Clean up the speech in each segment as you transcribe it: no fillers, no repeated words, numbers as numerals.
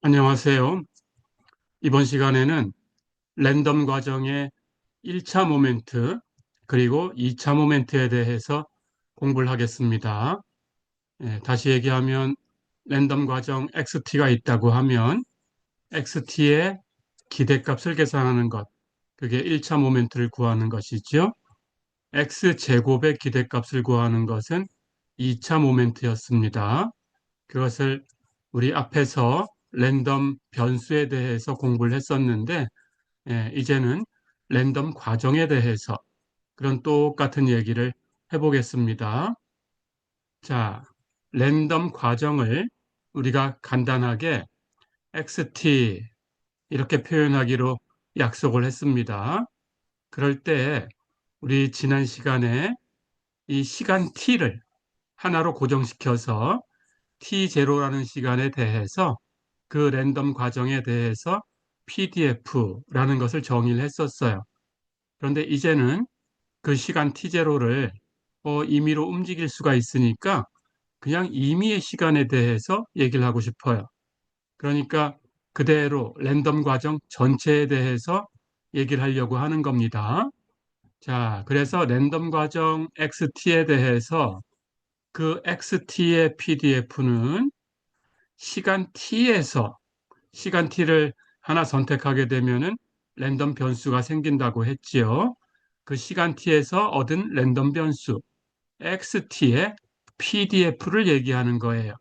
안녕하세요. 이번 시간에는 랜덤 과정의 1차 모멘트 그리고 2차 모멘트에 대해서 공부를 하겠습니다. 다시 얘기하면 랜덤 과정 XT가 있다고 하면 XT의 기대값을 계산하는 것, 그게 1차 모멘트를 구하는 것이죠. X제곱의 기대값을 구하는 것은 2차 모멘트였습니다. 그것을 우리 앞에서 랜덤 변수에 대해서 공부를 했었는데, 이제는 랜덤 과정에 대해서 그런 똑같은 얘기를 해보겠습니다. 자, 랜덤 과정을 우리가 간단하게 xt 이렇게 표현하기로 약속을 했습니다. 그럴 때 우리 지난 시간에 이 시간 t를 하나로 고정시켜서 t0라는 시간에 대해서 그 랜덤 과정에 대해서 PDF라는 것을 정의를 했었어요. 그런데 이제는 그 시간 T0를 임의로 움직일 수가 있으니까 그냥 임의의 시간에 대해서 얘기를 하고 싶어요. 그러니까 그대로 랜덤 과정 전체에 대해서 얘기를 하려고 하는 겁니다. 자, 그래서 랜덤 과정 XT에 대해서 그 XT의 PDF는 시간 t에서 시간 t를 하나 선택하게 되면은 랜덤 변수가 생긴다고 했지요. 그 시간 t에서 얻은 랜덤 변수 xt의 PDF를 얘기하는 거예요.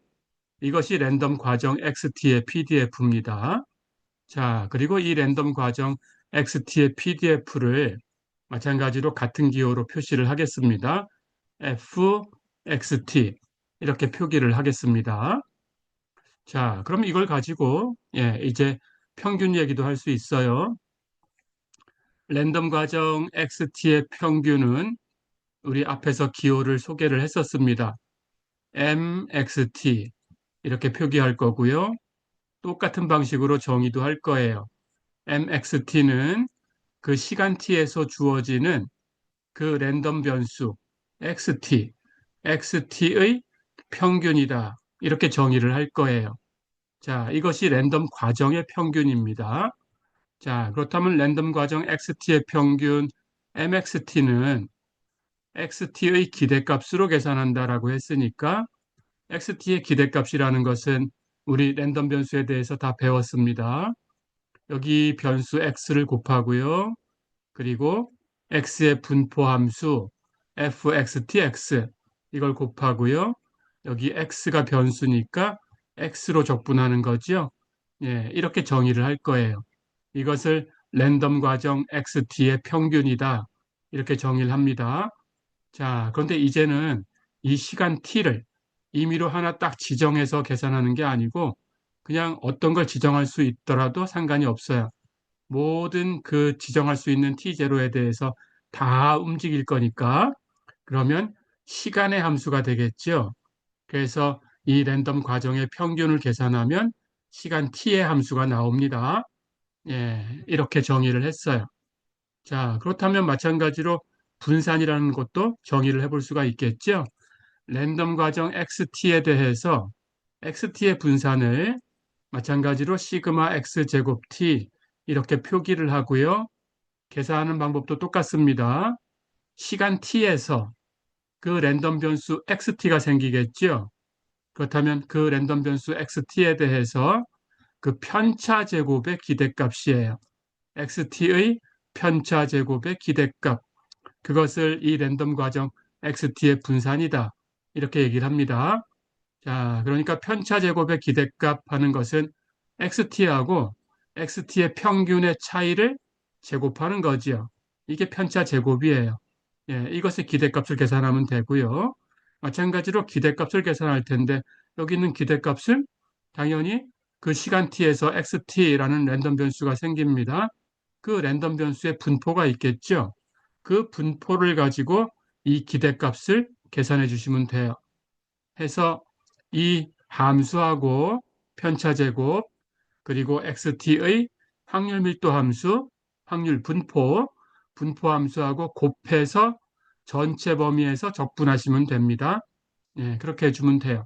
이것이 랜덤 과정 xt의 PDF입니다. 자, 그리고 이 랜덤 과정 xt의 PDF를 마찬가지로 같은 기호로 표시를 하겠습니다. fxt 이렇게 표기를 하겠습니다. 자, 그럼 이걸 가지고 이제 평균 얘기도 할 수 있어요. 랜덤 과정 XT의 평균은 우리 앞에서 기호를 소개를 했었습니다. MXT 이렇게 표기할 거고요. 똑같은 방식으로 정의도 할 거예요. MXT는 그 시간 t에서 주어지는 그 랜덤 변수 XT의 평균이다. 이렇게 정의를 할 거예요. 자, 이것이 랜덤 과정의 평균입니다. 자, 그렇다면 랜덤 과정 XT의 평균 MXT는 XT의 기대값으로 계산한다라고 했으니까 XT의 기대값이라는 것은 우리 랜덤 변수에 대해서 다 배웠습니다. 여기 변수 X를 곱하고요. 그리고 X의 분포 함수 fxtx 이걸 곱하고요. 여기 X가 변수니까 X로 적분하는 거죠. 이렇게 정의를 할 거예요. 이것을 랜덤 과정 XT의 평균이다. 이렇게 정의를 합니다. 자, 그런데 이제는 이 시간 t를 임의로 하나 딱 지정해서 계산하는 게 아니고 그냥 어떤 걸 지정할 수 있더라도 상관이 없어요. 모든 그 지정할 수 있는 t0에 대해서 다 움직일 거니까 그러면 시간의 함수가 되겠죠. 그래서 이 랜덤 과정의 평균을 계산하면 시간 t의 함수가 나옵니다. 이렇게 정의를 했어요. 자, 그렇다면 마찬가지로 분산이라는 것도 정의를 해볼 수가 있겠죠. 랜덤 과정 XT에 대해서 XT의 분산을 마찬가지로 시그마 X 제곱 T 이렇게 표기를 하고요. 계산하는 방법도 똑같습니다. 시간 T에서 그 랜덤 변수 XT가 생기겠죠. 그렇다면 그 랜덤 변수 XT에 대해서 그 편차 제곱의 기대값이에요. XT의 편차 제곱의 기대값. 그것을 이 랜덤 과정 XT의 분산이다. 이렇게 얘기를 합니다. 자, 그러니까 편차 제곱의 기대값 하는 것은 XT하고 XT의 평균의 차이를 제곱하는 거지요. 이게 편차 제곱이에요. 이것의 기대값을 계산하면 되고요. 마찬가지로 기대값을 계산할 텐데 여기 있는 기대값은 당연히 그 시간 t에서 XT라는 랜덤 변수가 생깁니다. 그 랜덤 변수의 분포가 있겠죠. 그 분포를 가지고 이 기대값을 계산해 주시면 돼요. 해서 이 함수하고 편차 제곱 그리고 XT의 확률 밀도 함수, 확률 분포, 분포 함수하고 곱해서 전체 범위에서 적분하시면 됩니다. 그렇게 해주면 돼요.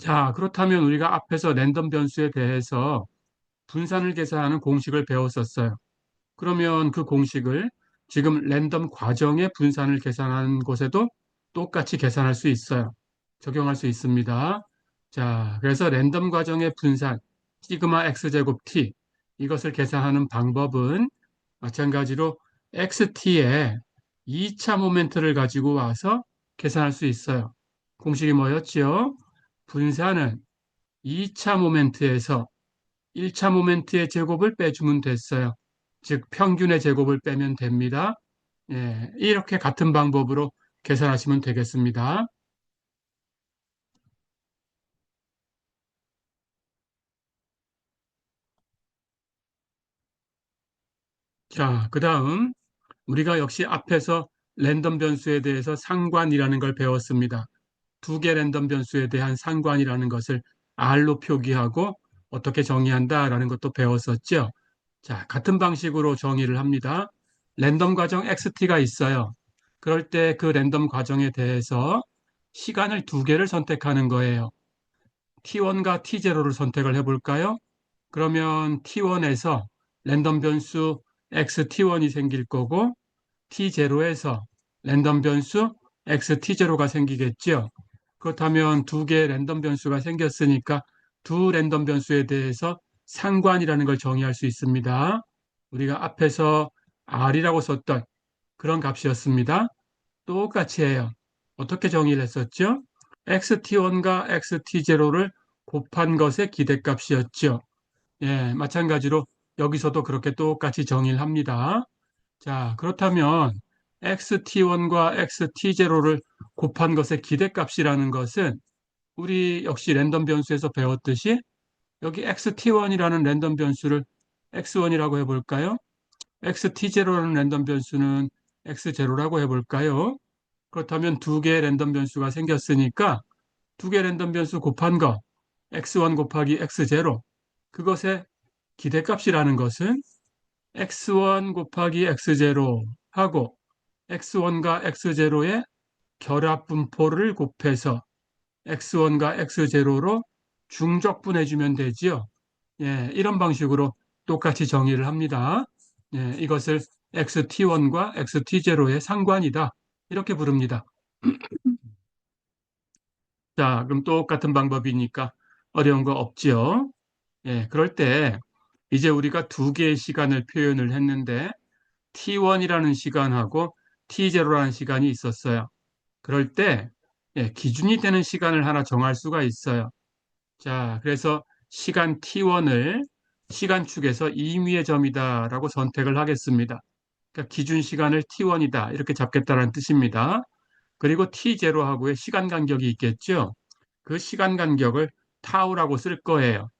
자, 그렇다면 우리가 앞에서 랜덤 변수에 대해서 분산을 계산하는 공식을 배웠었어요. 그러면 그 공식을 지금 랜덤 과정의 분산을 계산하는 곳에도 똑같이 계산할 수 있어요. 적용할 수 있습니다. 자, 그래서 랜덤 과정의 분산, 시그마 x제곱 t, 이것을 계산하는 방법은 마찬가지로 xt에 2차 모멘트를 가지고 와서 계산할 수 있어요. 공식이 뭐였지요? 분산은 2차 모멘트에서 1차 모멘트의 제곱을 빼주면 됐어요. 즉 평균의 제곱을 빼면 됩니다. 예, 이렇게 같은 방법으로 계산하시면 되겠습니다. 자, 그 다음 우리가 역시 앞에서 랜덤 변수에 대해서 상관이라는 걸 배웠습니다. 두 개 랜덤 변수에 대한 상관이라는 것을 R로 표기하고 어떻게 정의한다라는 것도 배웠었죠. 자, 같은 방식으로 정의를 합니다. 랜덤 과정 XT가 있어요. 그럴 때 그 랜덤 과정에 대해서 시간을 두 개를 선택하는 거예요. T1과 T0를 선택을 해볼까요? 그러면 T1에서 랜덤 변수 XT1이 생길 거고 T0에서 랜덤 변수 XT0가 생기겠죠. 그렇다면 두 개의 랜덤 변수가 생겼으니까 두 랜덤 변수에 대해서 상관이라는 걸 정의할 수 있습니다. 우리가 앞에서 R이라고 썼던 그런 값이었습니다. 똑같이 해요. 어떻게 정의를 했었죠? XT1과 XT0를 곱한 것의 기대값이었죠. 예, 마찬가지로 여기서도 그렇게 똑같이 정의를 합니다. 자, 그렇다면 XT1과 XT0를 곱한 것의 기대값이라는 것은 우리 역시 랜덤 변수에서 배웠듯이 여기 XT1이라는 랜덤 변수를 X1이라고 해볼까요? XT0라는 랜덤 변수는 X0라고 해볼까요? 그렇다면 두 개의 랜덤 변수가 생겼으니까 두 개 랜덤 변수 곱한 거 X1 곱하기 X0 그것의 기대값이라는 것은 X1 곱하기 X0 하고 X1과 X0의 결합 분포를 곱해서 X1과 X0로 중적분해주면 되지요. 예, 이런 방식으로 똑같이 정의를 합니다. 예, 이것을 XT1과 XT0의 상관이다. 이렇게 부릅니다. 자, 그럼 똑같은 방법이니까 어려운 거 없지요. 예, 그럴 때 이제 우리가 두 개의 시간을 표현을 했는데 T1이라는 시간하고 T0라는 시간이 있었어요. 그럴 때 예, 기준이 되는 시간을 하나 정할 수가 있어요. 자, 그래서 시간 T1을 시간축에서 임의의 점이다라고 선택을 하겠습니다. 그러니까 기준 시간을 T1이다 이렇게 잡겠다는 뜻입니다. 그리고 T0하고의 시간 간격이 있겠죠. 그 시간 간격을 타우라고 쓸 거예요.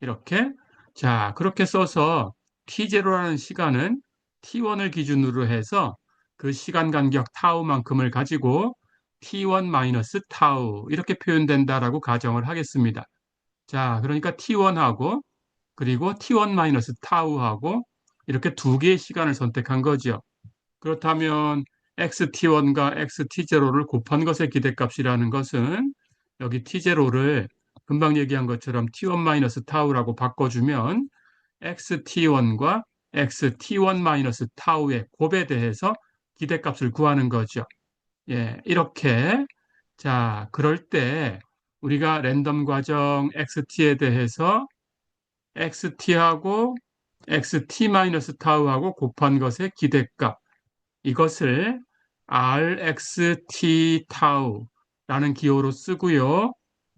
이렇게. 자, 그렇게 써서 T0라는 시간은 T1을 기준으로 해서 그 시간 간격 타우만큼을 가지고 T1 마이너스 타우 이렇게 표현된다라고 가정을 하겠습니다. 자, 그러니까 T1하고 그리고 T1 마이너스 타우하고 이렇게 두 개의 시간을 선택한 거죠. 그렇다면 XT1과 XT0를 곱한 것의 기대값이라는 것은 여기 T0를 금방 얘기한 것처럼 T1-타우라고 바꿔주면 XT1과 XT1-타우의 곱에 대해서 기대값을 구하는 거죠. 예, 이렇게. 자, 그럴 때 우리가 랜덤 과정 XT에 대해서 XT하고 XT-타우하고 곱한 것의 기대값 이것을 rxt 타우라는 기호로 쓰고요.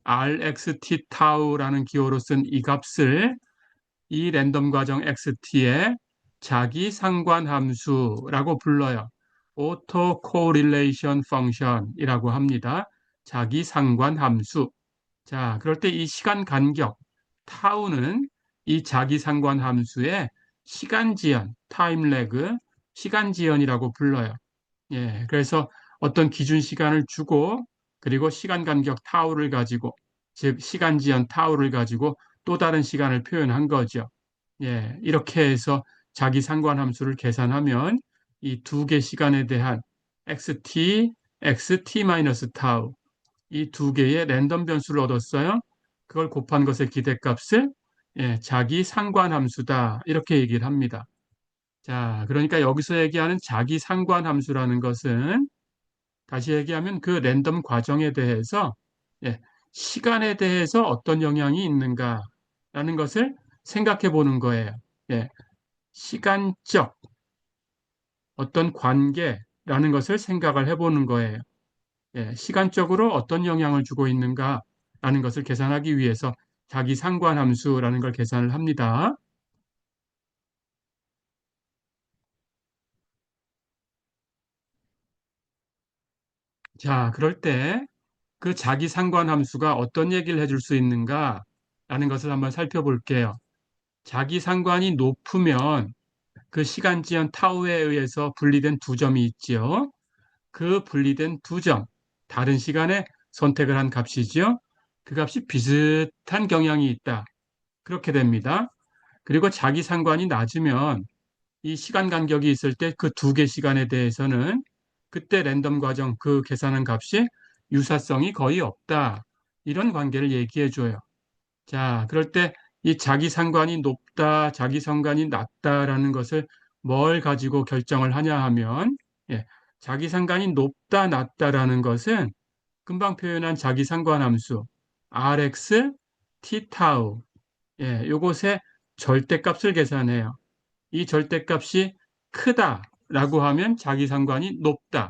rxt 타우라는 기호로 쓴 이 값을 이 랜덤 과정 xt의 자기 상관 함수라고 불러요. auto correlation function이라고 합니다. 자기 상관 함수. 자, 그럴 때 이 시간 간격 타우는 이 자기 상관 함수의 시간 지연, 타임 레그, 시간 지연이라고 불러요. 예, 그래서 어떤 기준 시간을 주고 그리고 시간 간격 타우를 가지고 즉 시간 지연 타우를 가지고 또 다른 시간을 표현한 거죠. 예, 이렇게 해서 자기 상관 함수를 계산하면 이 두 개 시간에 대한 xt, xt-타우 이 두 개의 랜덤 변수를 얻었어요. 그걸 곱한 것의 기대값을 자기 상관함수다. 이렇게 얘기를 합니다. 자, 그러니까 여기서 얘기하는 자기 상관함수라는 것은 다시 얘기하면 그 랜덤 과정에 대해서 예, 시간에 대해서 어떤 영향이 있는가라는 것을 생각해 보는 거예요. 예, 시간적 어떤 관계라는 것을 생각을 해 보는 거예요. 예, 시간적으로 어떤 영향을 주고 있는가라는 것을 계산하기 위해서 자기 상관함수라는 걸 계산을 합니다. 자, 그럴 때 그 자기 상관함수가 어떤 얘기를 해줄 수 있는가라는 것을 한번 살펴볼게요. 자기 상관이 높으면 그 시간 지연 타우에 의해서 분리된 두 점이 있지요. 그 분리된 두 점, 다른 시간에 선택을 한 값이지요. 그 값이 비슷한 경향이 있다. 그렇게 됩니다. 그리고 자기 상관이 낮으면 이 시간 간격이 있을 때 그 두 개 시간에 대해서는 그때 랜덤 과정 그 계산한 값이 유사성이 거의 없다. 이런 관계를 얘기해 줘요. 자, 그럴 때 이 자기 상관이 높다, 자기 상관이 낮다라는 것을 뭘 가지고 결정을 하냐 하면, 자기 상관이 높다, 낮다라는 것은 금방 표현한 자기 상관함수 Rx, t 타우, 요것의 절대값을 계산해요. 이 절대값이 크다라고 하면 자기 상관이 높다.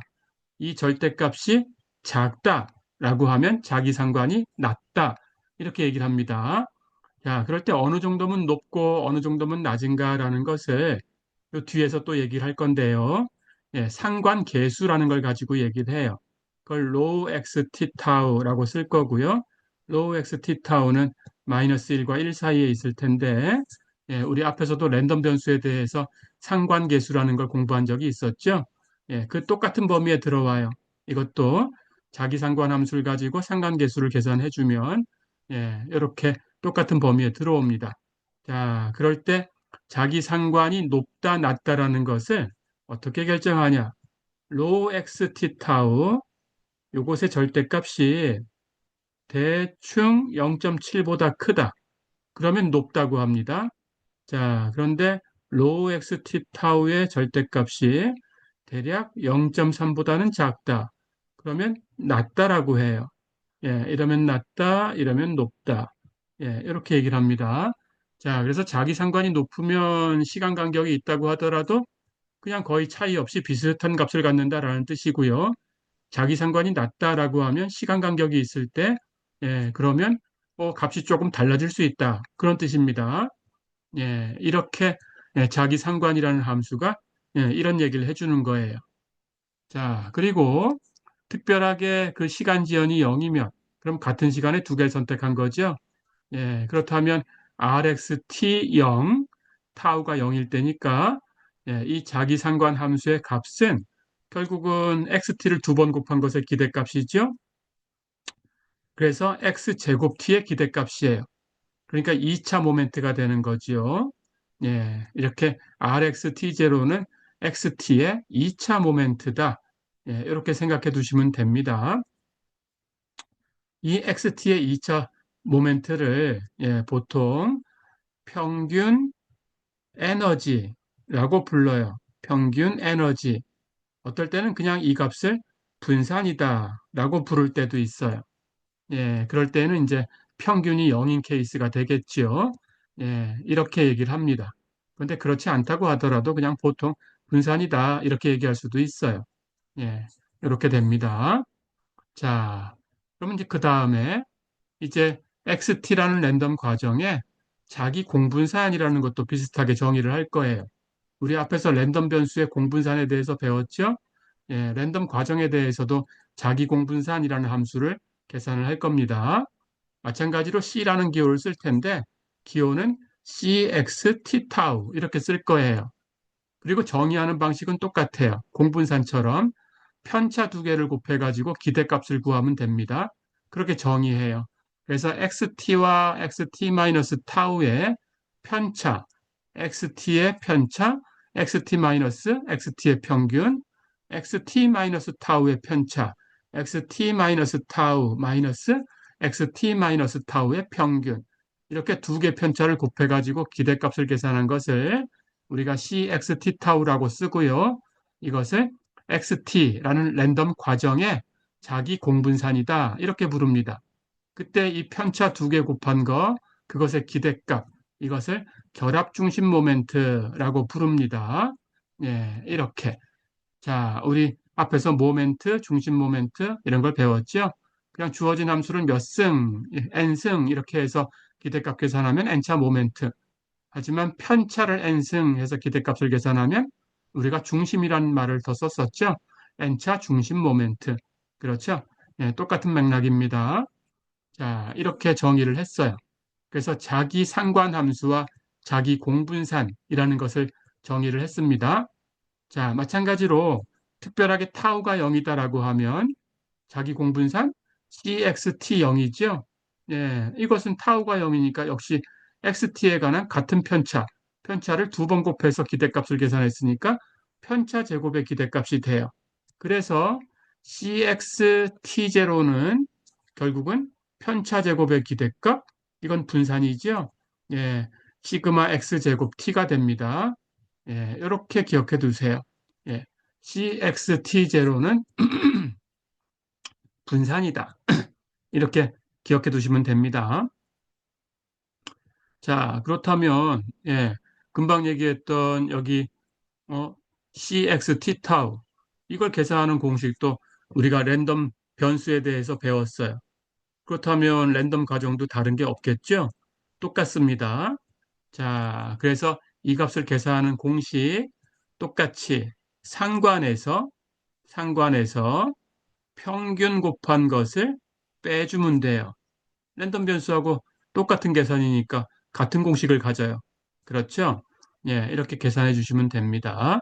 이 절대값이 작다라고 하면 자기 상관이 낮다. 이렇게 얘기를 합니다. 자, 그럴 때 어느 정도면 높고 어느 정도면 낮은가라는 것을 요 뒤에서 또 얘기를 할 건데요. 상관 계수라는 걸 가지고 얘기를 해요. 그걸 로우 x t 타우라고 쓸 거고요. 로우 x t 타우는 마이너스 1과 1 사이에 있을 텐데, 우리 앞에서도 랜덤 변수에 대해서 상관 계수라는 걸 공부한 적이 있었죠. 그 똑같은 범위에 들어와요. 이것도 자기 상관 함수를 가지고 상관 계수를 계산해 주면 이렇게 똑같은 범위에 들어옵니다. 자, 그럴 때 자기 상관이 높다, 낮다라는 것을 어떻게 결정하냐? 로우 xt 타우, 요것의 절대값이 대충 0.7보다 크다. 그러면 높다고 합니다. 자, 그런데 로우 xt 타우의 절대값이 대략 0.3보다는 작다. 그러면 낮다라고 해요. 이러면 낮다, 이러면 높다. 이렇게 얘기를 합니다. 자, 그래서 자기 상관이 높으면 시간 간격이 있다고 하더라도 그냥 거의 차이 없이 비슷한 값을 갖는다라는 뜻이고요. 자기 상관이 낮다라고 하면 시간 간격이 있을 때, 그러면 값이 조금 달라질 수 있다. 그런 뜻입니다. 이렇게 자기 상관이라는 함수가 이런 얘기를 해주는 거예요. 자, 그리고 특별하게 그 시간 지연이 0이면 그럼 같은 시간에 두 개를 선택한 거죠. 그렇다면 RXT 0, 타우가 0일 때니까 이 자기 상관 함수의 값은 결국은 XT를 두 번 곱한 것의 기대값이죠. 그래서 X제곱 T의 기대값이에요. 그러니까 2차 모멘트가 되는 거죠. 이렇게 RXT0는 XT의 2차 모멘트다. 이렇게 생각해 두시면 됩니다. 이 XT의 2차 모멘트를 보통 평균 에너지라고 불러요. 평균 에너지. 어떨 때는 그냥 이 값을 분산이다라고 부를 때도 있어요. 그럴 때는 이제 평균이 0인 케이스가 되겠죠. 이렇게 얘기를 합니다. 그런데 그렇지 않다고 하더라도 그냥 보통 분산이다 이렇게 얘기할 수도 있어요. 이렇게 됩니다. 자, 그러면 이제 그 다음에 이제 XT라는 랜덤 과정에 자기 공분산이라는 것도 비슷하게 정의를 할 거예요. 우리 앞에서 랜덤 변수의 공분산에 대해서 배웠죠? 랜덤 과정에 대해서도 자기 공분산이라는 함수를 계산을 할 겁니다. 마찬가지로 C라는 기호를 쓸 텐데 기호는 CXT 타우 이렇게 쓸 거예요. 그리고 정의하는 방식은 똑같아요. 공분산처럼 편차 두 개를 곱해가지고 기대값을 구하면 됩니다. 그렇게 정의해요. 그래서 XT와 XT-타우의 편차, XT의 편차, XT-XT의 평균, XT-타우의 편차, XT-타우 마이너스 xt-타우의 평균. 이렇게 두 개 편차를 곱해가지고 기대값을 계산한 것을 우리가 cxt 타우라고 쓰고요. 이것을 xt라는 랜덤 과정의 자기 공분산이다. 이렇게 부릅니다. 그때 이 편차 두 개 곱한 거, 그것의 기대값, 이것을 결합 중심 모멘트라고 부릅니다. 예, 이렇게. 자, 우리 앞에서 모멘트, 중심 모멘트 이런 걸 배웠죠? 그냥 주어진 함수를 몇 승, n승 이렇게 해서 기대값 계산하면 n차 모멘트. 하지만 편차를 n승 해서 기대값을 계산하면 우리가 중심이라는 말을 더 썼었죠? n차 중심 모멘트. 그렇죠? 예, 똑같은 맥락입니다. 자, 이렇게 정의를 했어요. 그래서 자기 상관함수와 자기 공분산이라는 것을 정의를 했습니다. 자, 마찬가지로 특별하게 타우가 0이다라고 하면 자기 공분산 CXT 0이죠. 예, 이것은 타우가 0이니까 역시 XT에 관한 같은 편차, 편차를 두 번 곱해서 기대값을 계산했으니까 편차 제곱의 기대값이 돼요. 그래서 CXT0는 결국은 편차 제곱의 기대값, 이건 분산이죠. 예, 시그마 X 제곱 T가 됩니다. 예, 이렇게 기억해 두세요. 예, CXT0는 분산이다. 이렇게 기억해 두시면 됩니다. 자, 그렇다면, 예, 금방 얘기했던 여기, CXT 타우. 이걸 계산하는 공식도 우리가 랜덤 변수에 대해서 배웠어요. 그렇다면 랜덤 가정도 다른 게 없겠죠? 똑같습니다. 자, 그래서 이 값을 계산하는 공식 똑같이 상관에서 평균 곱한 것을 빼주면 돼요. 랜덤 변수하고 똑같은 계산이니까 같은 공식을 가져요. 그렇죠? 예, 이렇게 계산해 주시면 됩니다.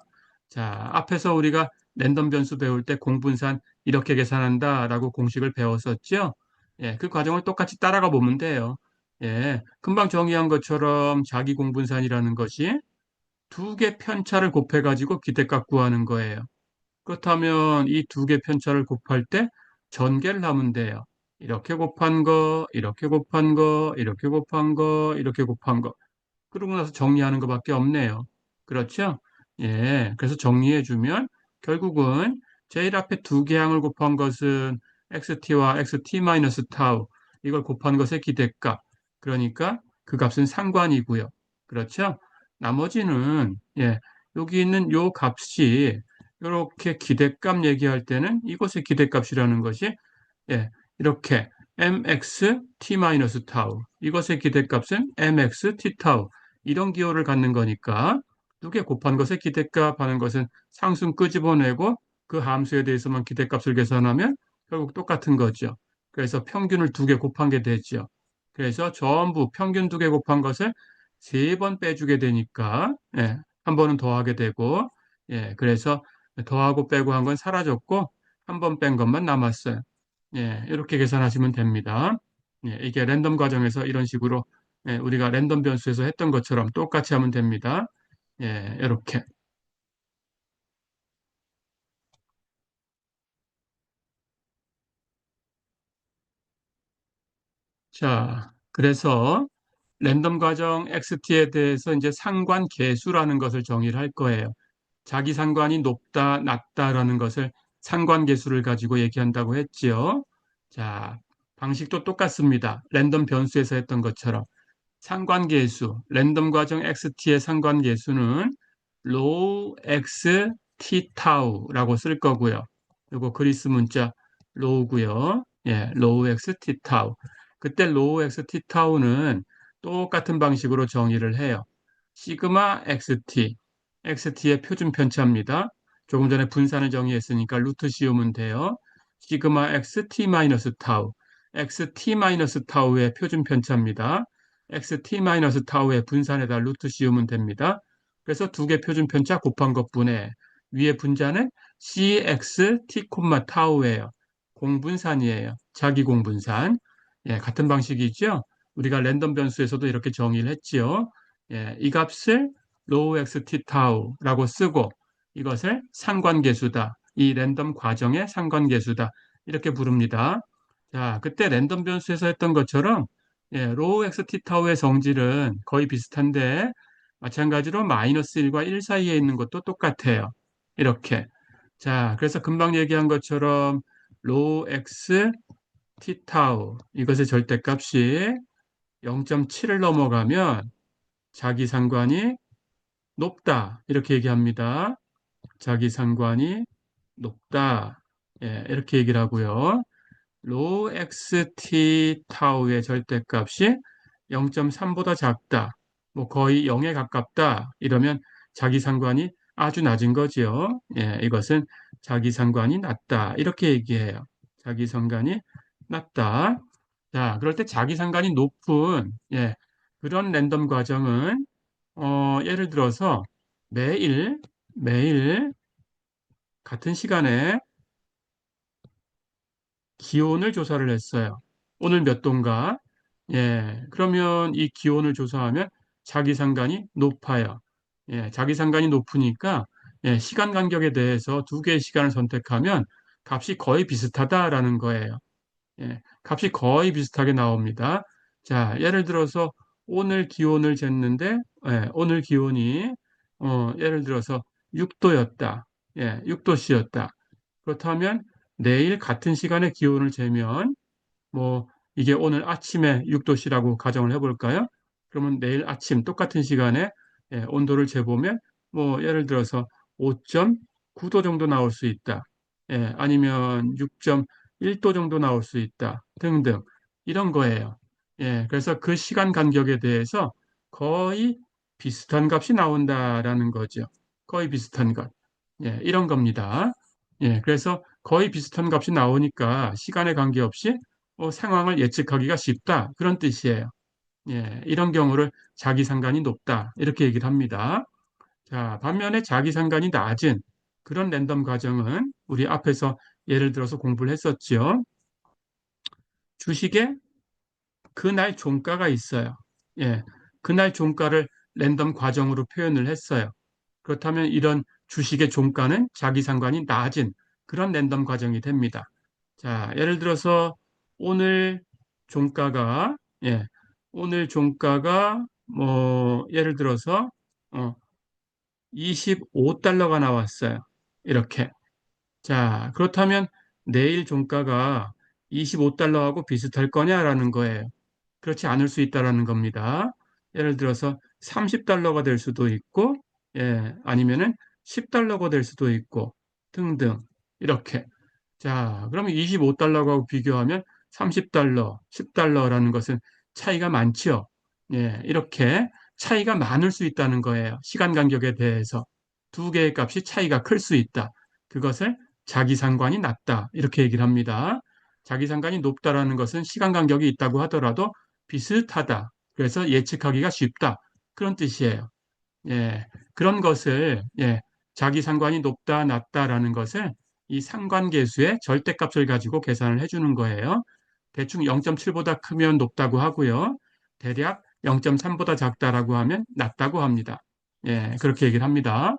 자, 앞에서 우리가 랜덤 변수 배울 때 공분산 이렇게 계산한다라고 공식을 배웠었죠? 예, 그 과정을 똑같이 따라가 보면 돼요. 예, 금방 정의한 것처럼 자기 공분산이라는 것이 두 개 편차를 곱해가지고 기대값 구하는 거예요. 그렇다면 이 두 개 편차를 곱할 때 전개를 하면 돼요. 이렇게 곱한 거, 이렇게 곱한 거, 이렇게 곱한 거, 이렇게 곱한 거. 그러고 나서 정리하는 것밖에 없네요. 그렇죠? 예. 그래서 정리해주면 결국은 제일 앞에 두 개 항을 곱한 것은 xt와 xt-타우. 이걸 곱한 것의 기대값. 그러니까 그 값은 상관이고요. 그렇죠? 나머지는, 예. 여기 있는 요 값이 이렇게 기대값 얘기할 때는 이것의 기대값이라는 것이 예, 이렇게 mxt-타우 이것의 기대값은 mxt-타우 이런 기호를 갖는 거니까 두 개 곱한 것의 기대값 하는 것은 상수는 끄집어내고 그 함수에 대해서만 기대값을 계산하면 결국 똑같은 거죠. 그래서 평균을 두 개 곱한 게 되죠. 그래서 전부 평균 두 개 곱한 것을 세 번 빼주게 되니까 예, 한 번은 더하게 되고 예, 그래서 더하고 빼고 한 건 사라졌고 한 번 뺀 것만 남았어요. 예, 이렇게 계산하시면 됩니다. 예, 이게 랜덤 과정에서 이런 식으로 예, 우리가 랜덤 변수에서 했던 것처럼 똑같이 하면 됩니다. 예, 이렇게. 자, 그래서 랜덤 과정 XT에 대해서 이제 상관 계수라는 것을 정의를 할 거예요. 자기 상관이 높다, 낮다라는 것을 상관 계수를 가지고 얘기한다고 했지요. 자, 방식도 똑같습니다. 랜덤 변수에서 했던 것처럼. 상관계수, 랜덤 과정 XT의 상관계수는 로우 X T 타우라고 쓸 거고요. 이거 그리스 문자 로우고요. 예, 로우 X T 타우. 그때 로우 X T 타우는 똑같은 방식으로 정의를 해요. 시그마 XT, XT의 표준 편차입니다. 조금 전에 분산을 정의했으니까 루트 씌우면 돼요. 시그마 XT 마이너스 타우, XT 마이너스 타우의 표준 편차입니다. xt-타우의 분산에다 루트 씌우면 됩니다. 그래서 두 개 표준 편차 곱한 것분에 위에 분자는 cxt, 타우예요. 공분산이에요. 자기 공분산. 예, 같은 방식이죠. 우리가 랜덤 변수에서도 이렇게 정의를 했지요. 예, 이 값을 로우 xt 타우라고 쓰고 이것을 상관계수다. 이 랜덤 과정의 상관계수다. 이렇게 부릅니다. 자, 그때 랜덤 변수에서 했던 것처럼 로우 xt 타우의 성질은 거의 비슷한데 마찬가지로 마이너스 1과 1 사이에 있는 것도 똑같아요. 이렇게. 자, 그래서 금방 얘기한 것처럼 로우 x t 타우 이것의 절대값이 0.7을 넘어가면 자기상관이 높다. 이렇게 얘기합니다. 자기상관이 높다. 이렇게 얘기를 하고요. 로 xt 타우의 절대값이 0.3보다 작다. 뭐 거의 0에 가깝다. 이러면 자기상관이 아주 낮은 거죠. 이것은 자기상관이 낮다. 이렇게 얘기해요. 자기상관이 낮다. 자, 그럴 때 자기상관이 높은 그런 랜덤 과정은 예를 들어서 매일 같은 시간에 기온을 조사를 했어요. 오늘 몇 도인가? 그러면 이 기온을 조사하면 자기상관이 높아요. 자기상관이 높으니까 시간 간격에 대해서 두 개의 시간을 선택하면 값이 거의 비슷하다라는 거예요. 값이 거의 비슷하게 나옵니다. 자, 예를 들어서 오늘 기온을 쟀는데, 오늘 기온이, 예를 들어서 6도였다. 6도씨였다. 그렇다면 내일 같은 시간에 기온을 재면 뭐 이게 오늘 아침에 6도씨라고 가정을 해볼까요? 그러면 내일 아침 똑같은 시간에 온도를 재보면 뭐 예를 들어서 5.9도 정도 나올 수 있다. 아니면 6.1도 정도 나올 수 있다. 등등 이런 거예요. 그래서 그 시간 간격에 대해서 거의 비슷한 값이 나온다라는 거죠. 거의 비슷한 것. 이런 겁니다. 그래서 거의 비슷한 값이 나오니까 시간에 관계없이 상황을 예측하기가 쉽다. 그런 뜻이에요. 이런 경우를 자기상관이 높다. 이렇게 얘기를 합니다. 자, 반면에 자기상관이 낮은 그런 랜덤 과정은 우리 앞에서 예를 들어서 공부를 했었죠. 주식에 그날 종가가 있어요. 그날 종가를 랜덤 과정으로 표현을 했어요. 그렇다면 이런 주식의 종가는 자기상관이 낮은 그런 랜덤 과정이 됩니다. 자, 예를 들어서 오늘 종가가 오늘 종가가 뭐 예를 들어서 25달러가 나왔어요. 이렇게. 자, 그렇다면 내일 종가가 25달러하고 비슷할 거냐라는 거예요. 그렇지 않을 수 있다라는 겁니다. 예를 들어서 30달러가 될 수도 있고, 아니면은 10달러가 될 수도 있고, 등등. 이렇게. 자, 그러면 25달러하고 비교하면 30달러, 10달러라는 것은 차이가 많죠. 이렇게 차이가 많을 수 있다는 거예요. 시간 간격에 대해서. 두 개의 값이 차이가 클 수 있다. 그것을 자기상관이 낮다. 이렇게 얘기를 합니다. 자기상관이 높다라는 것은 시간 간격이 있다고 하더라도 비슷하다. 그래서 예측하기가 쉽다. 그런 뜻이에요. 그런 것을, 자기상관이 높다, 낮다라는 것을 이 상관계수의 절대값을 가지고 계산을 해주는 거예요. 대충 0.7보다 크면 높다고 하고요. 대략 0.3보다 작다라고 하면 낮다고 합니다. 그렇게 얘기를 합니다.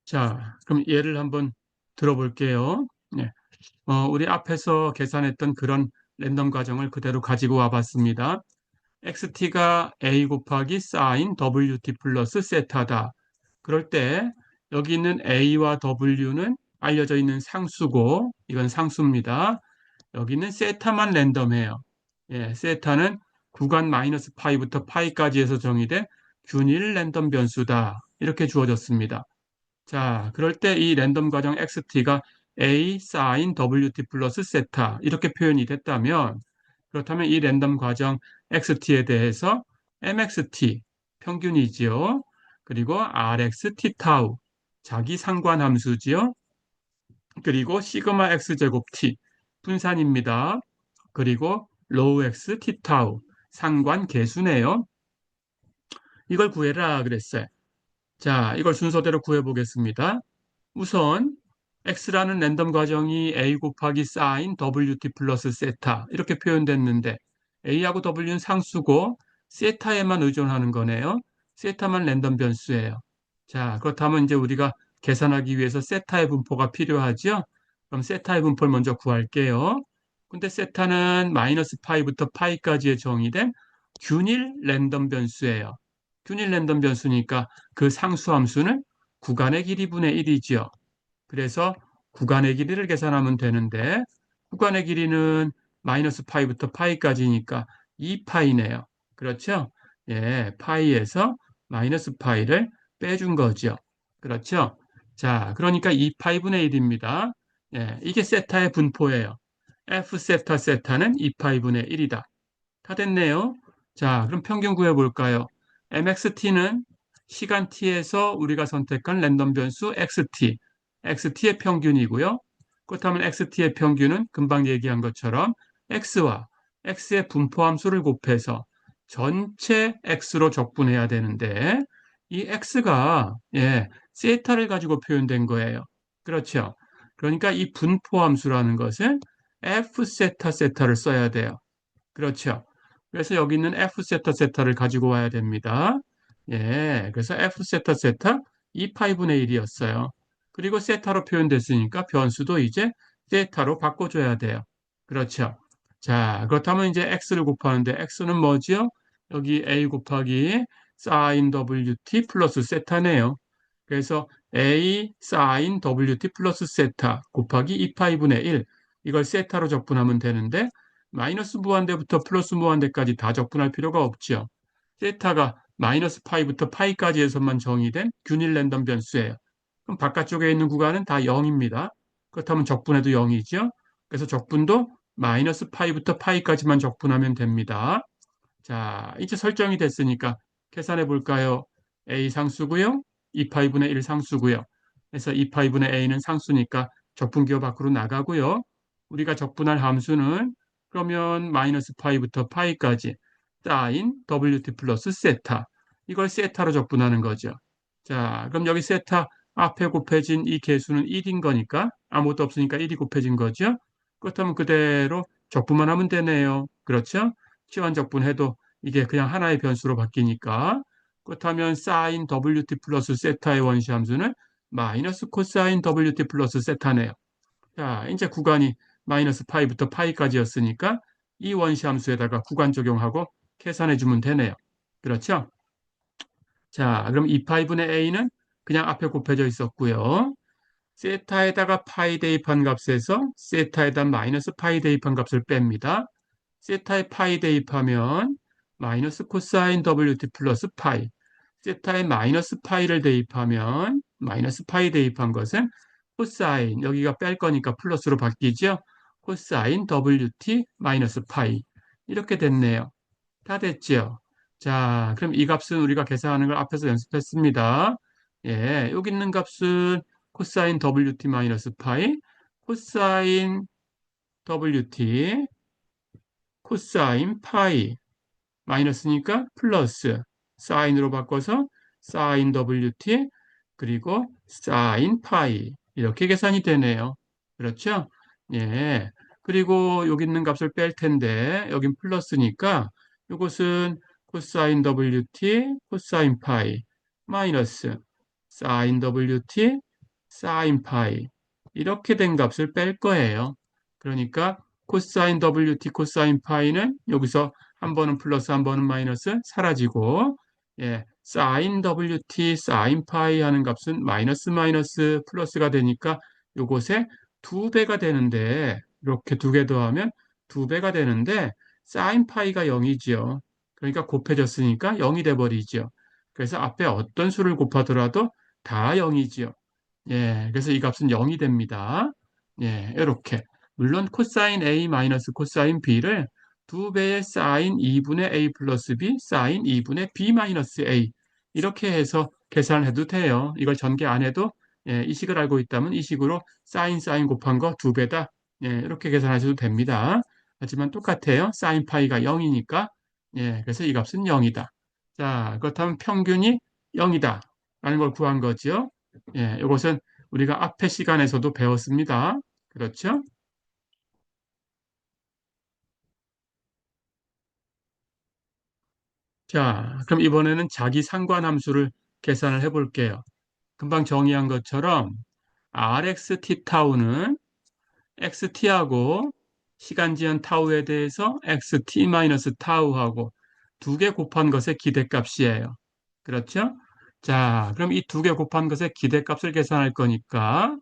자, 그럼 예를 한번 들어볼게요. 우리 앞에서 계산했던 그런 랜덤 과정을 그대로 가지고 와봤습니다. XT가 A 곱하기 사인 WT 플러스 세타다. 그럴 때 여기 있는 A와 W는 알려져 있는 상수고 이건 상수입니다. 여기는 세타만 랜덤해요. 세타는 구간 마이너스 파이부터 파이까지 해서 정의된 균일 랜덤 변수다. 이렇게 주어졌습니다. 자, 그럴 때 이 랜덤 과정 XT가 A sin WT 플러스 세타 이렇게 표현이 됐다면 그렇다면 이 랜덤 과정 XT에 대해서 MXT 평균이지요. 그리고 RX T 타우 자기 상관 함수지요. 그리고 시그마 X 제곱 T 분산입니다. 그리고 로우 X T 타우 상관 계수네요. 이걸 구해라 그랬어요. 자, 이걸 순서대로 구해보겠습니다. 우선 x라는 랜덤 과정이 a 곱하기 사인 wt 플러스 세타 이렇게 표현됐는데 a하고 w는 상수고 세타에만 의존하는 거네요. 세타만 랜덤 변수예요. 자, 그렇다면 이제 우리가 계산하기 위해서 세타의 분포가 필요하죠? 그럼 세타의 분포를 먼저 구할게요. 근데 세타는 마이너스 파이부터 파이까지의 정의된 균일 랜덤 변수예요. 균일 랜덤 변수니까 그 상수함수는 구간의 길이분의 1이죠. 그래서 구간의 길이를 계산하면 되는데 구간의 길이는 마이너스 파이부터 파이까지니까 2파이네요. 그렇죠? 예, 파이에서 마이너스 파이를 빼준 거죠. 그렇죠? 자, 그러니까 2파이분의 1입니다. 예, 이게 세타의 분포예요. F 세타 세타는 2파이분의 1이다. 다 됐네요. 자, 그럼 평균 구해볼까요? mxt는 시간 t에서 우리가 선택한 랜덤 변수 xt, xt의 평균이고요. 그렇다면 xt의 평균은 금방 얘기한 것처럼 x와 x의 분포함수를 곱해서 전체 x로 적분해야 되는데 이 x가 세타를 가지고 표현된 거예요. 그렇죠? 그러니까 이 분포함수라는 것은 f 세타 세타를 써야 돼요. 그렇죠. 그래서 여기 있는 F 세타 세타를 가지고 와야 됩니다. 예, 그래서 F 세타 세타 2파이분의 1이었어요. 그리고 세타로 표현됐으니까 변수도 이제 세타로 바꿔줘야 돼요. 그렇죠. 자, 그렇다면 이제 X를 곱하는데 X는 뭐지요? 여기 A 곱하기 sin WT 플러스 세타네요. 그래서 A sin WT 플러스 세타 곱하기 2파이분의 1 이걸 세타로 적분하면 되는데 마이너스 무한대부터 플러스 무한대까지 다 적분할 필요가 없죠. 세타가 마이너스 파이부터 파이까지에서만 정의된 균일 랜덤 변수예요. 그럼 바깥쪽에 있는 구간은 다 0입니다. 그렇다면 적분해도 0이죠. 그래서 적분도 마이너스 파이부터 파이까지만 적분하면 됩니다. 자, 이제 설정이 됐으니까 계산해 볼까요? A 상수고요. 2파이분의 1 상수고요. 그래서 2파이분의 A는 상수니까 적분기호 밖으로 나가고요. 우리가 적분할 함수는 그러면 마이너스 파이부터 파이까지 사인 WT 플러스 세타. 이걸 세타로 적분하는 거죠. 자, 그럼 여기 세타 앞에 곱해진 이 개수는 1인 거니까 아무것도 없으니까 1이 곱해진 거죠. 그렇다면 그대로 적분만 하면 되네요. 그렇죠? 치환 적분해도 이게 그냥 하나의 변수로 바뀌니까 그렇다면 사인 WT 플러스 세타의 원시 함수는 마이너스 코사인 WT 플러스 세타네요. 자, 이제 구간이 마이너스 파이부터 파이까지였으니까 이 원시 함수에다가 구간 적용하고 계산해 주면 되네요. 그렇죠? 자, 그럼 2파이분의 a는 그냥 앞에 곱해져 있었고요. 세타에다가 파이 대입한 값에서 세타에다 마이너스 파이 대입한 값을 뺍니다. 세타에 파이 대입하면 마이너스 코사인 WT 플러스 파이. 세타에 마이너스 파이를 대입하면 마이너스 파이 대입한 것은 코사인 여기가 뺄 거니까 플러스로 바뀌죠. 코사인 WT 마이너스 파이 이렇게 됐네요. 다 됐죠. 자, 그럼 이 값은 우리가 계산하는 걸 앞에서 연습했습니다. 예, 여기 있는 값은 코사인 WT 마이너스 파이, 코사인 WT, 코사인 파이, 마이너스니까 플러스, 사인으로 바꿔서 사인 WT, 그리고 사인 파이. 이렇게 계산이 되네요. 그렇죠? 예. 그리고 여기 있는 값을 뺄 텐데, 여긴 플러스니까 이것은 코사인 WT, 코사인 파이, 마이너스 사인 WT, 사인 파이. 이렇게 된 값을 뺄 거예요. 그러니까 코사인 WT, 코사인 파이는 여기서 한 번은 플러스, 한 번은 마이너스 사라지고, 예, 사인 WT, 사인 파이 하는 값은 마이너스 마이너스 플러스가 되니까 요것에 두 배가 되는데, 이렇게 두 개 더하면 두 배가 되는데, 사인 파이가 0이지요. 그러니까 곱해졌으니까 0이 돼 버리죠. 그래서 앞에 어떤 수를 곱하더라도 다 0이지요. 예, 그래서 이 값은 0이 됩니다. 예, 이렇게. 물론 코사인 A 마이너스 코사인 B를 두 배의 사인 2분의 A 플러스 B, 사인 2분의 B 마이너스 A 이렇게 해서 계산해도 돼요. 이걸 전개 안 해도 이 식을 알고 있다면 이 식으로 사인 곱한 거 두 배다. 이렇게 계산하셔도 됩니다. 하지만 똑같아요. 사인 파이가 0이니까 그래서 이 값은 0이다. 자, 그렇다면 평균이 0이다. 라는 걸 구한 거죠. 이것은 우리가 앞의 시간에서도 배웠습니다. 그렇죠? 자, 그럼 이번에는 자기 상관함수를 계산을 해볼게요. 금방 정의한 것처럼 RXT 타우는 XT하고 시간지연 타우에 대해서 XT-타우하고 두 개 곱한 것의 기대값이에요. 그렇죠? 자, 그럼 이 두 개 곱한 것의 기대값을 계산할 거니까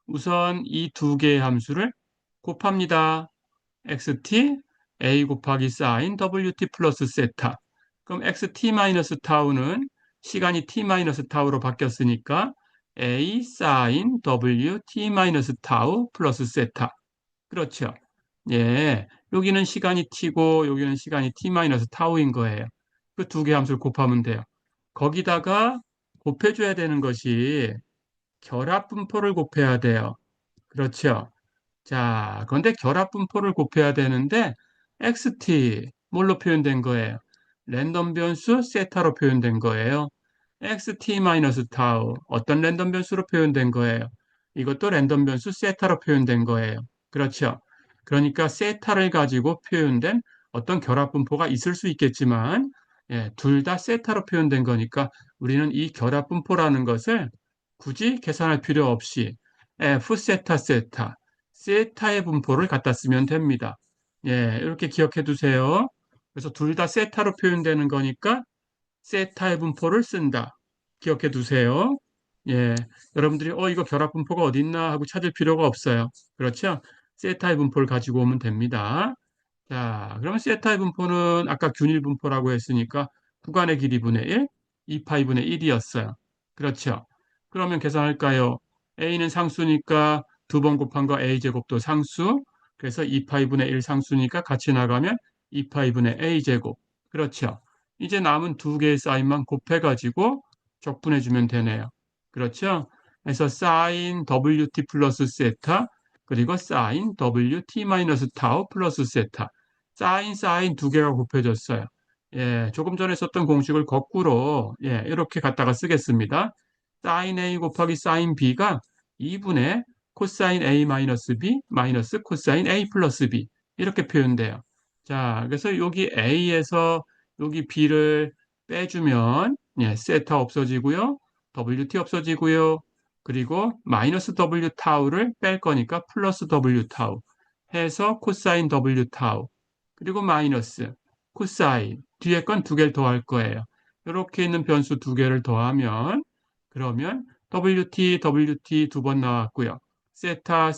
우선 이 두 개의 함수를 곱합니다. xt a 곱하기 sin wt 플러스 세타. 그럼 xt 마이너스 타우는 시간이 t 마이너스 타우로 바뀌었으니까 a sin wt 마이너스 타우 플러스 세타. 그렇죠. 예, 여기는 시간이 t고 여기는 시간이 t 마이너스 타우인 거예요. 그 두 개 함수를 곱하면 돼요. 거기다가 곱해줘야 되는 것이 결합 분포를 곱해야 돼요. 그렇죠. 자, 그런데 결합 분포를 곱해야 되는데 xt 뭘로 표현된 거예요? 랜덤 변수 세타로 표현된 거예요. xt-타우 어떤 랜덤 변수로 표현된 거예요? 이것도 랜덤 변수 세타로 표현된 거예요. 그렇죠. 그러니까 세타를 가지고 표현된 어떤 결합 분포가 있을 수 있겠지만 예, 둘 다 세타로 표현된 거니까 우리는 이 결합 분포라는 것을 굳이 계산할 필요 없이 f 세타 세타 세타의 분포를 갖다 쓰면 됩니다. 예, 이렇게 기억해 두세요. 그래서 둘 다 세타로 표현되는 거니까 세타의 분포를 쓴다. 기억해 두세요. 예, 여러분들이 이거 결합 분포가 어디 있나 하고 찾을 필요가 없어요. 그렇죠? 세타의 분포를 가지고 오면 됩니다. 자, 그러면 세타의 분포는 아까 균일 분포라고 했으니까 구간의 길이 분의 1, 2파이 분의 1이었어요. 그렇죠? 그러면 계산할까요? a는 상수니까 두 번 곱한 거 a제곱도 상수. 그래서 2파이 분의 1 상수니까 같이 나가면 2파이 분의 a제곱. 그렇죠? 이제 남은 두 개의 사인만 곱해가지고 적분해주면 되네요. 그렇죠? 그래서 사인 wt 플러스 세타 그리고 사인 wt 마이너스 타우 플러스 세타 사인 두 개가 곱해졌어요. 예, 조금 전에 썼던 공식을 거꾸로 예, 이렇게 갖다가 쓰겠습니다. 사인 A 곱하기 사인 B가 2분의 코사인 A 마이너스 B 마이너스 코사인 A 플러스 B 이렇게 표현돼요. 자, 그래서 여기 A에서 여기 B를 빼주면 예, 세타 없어지고요. WT 없어지고요. 그리고 마이너스 W 타우를 뺄 거니까 플러스 W 타우 해서 코사인 W 타우 그리고 마이너스 코사인 뒤에 건 두 개를 더할 거예요. 이렇게 있는 변수 두 개를 더하면 그러면 WT 두 번 나왔고요. 세타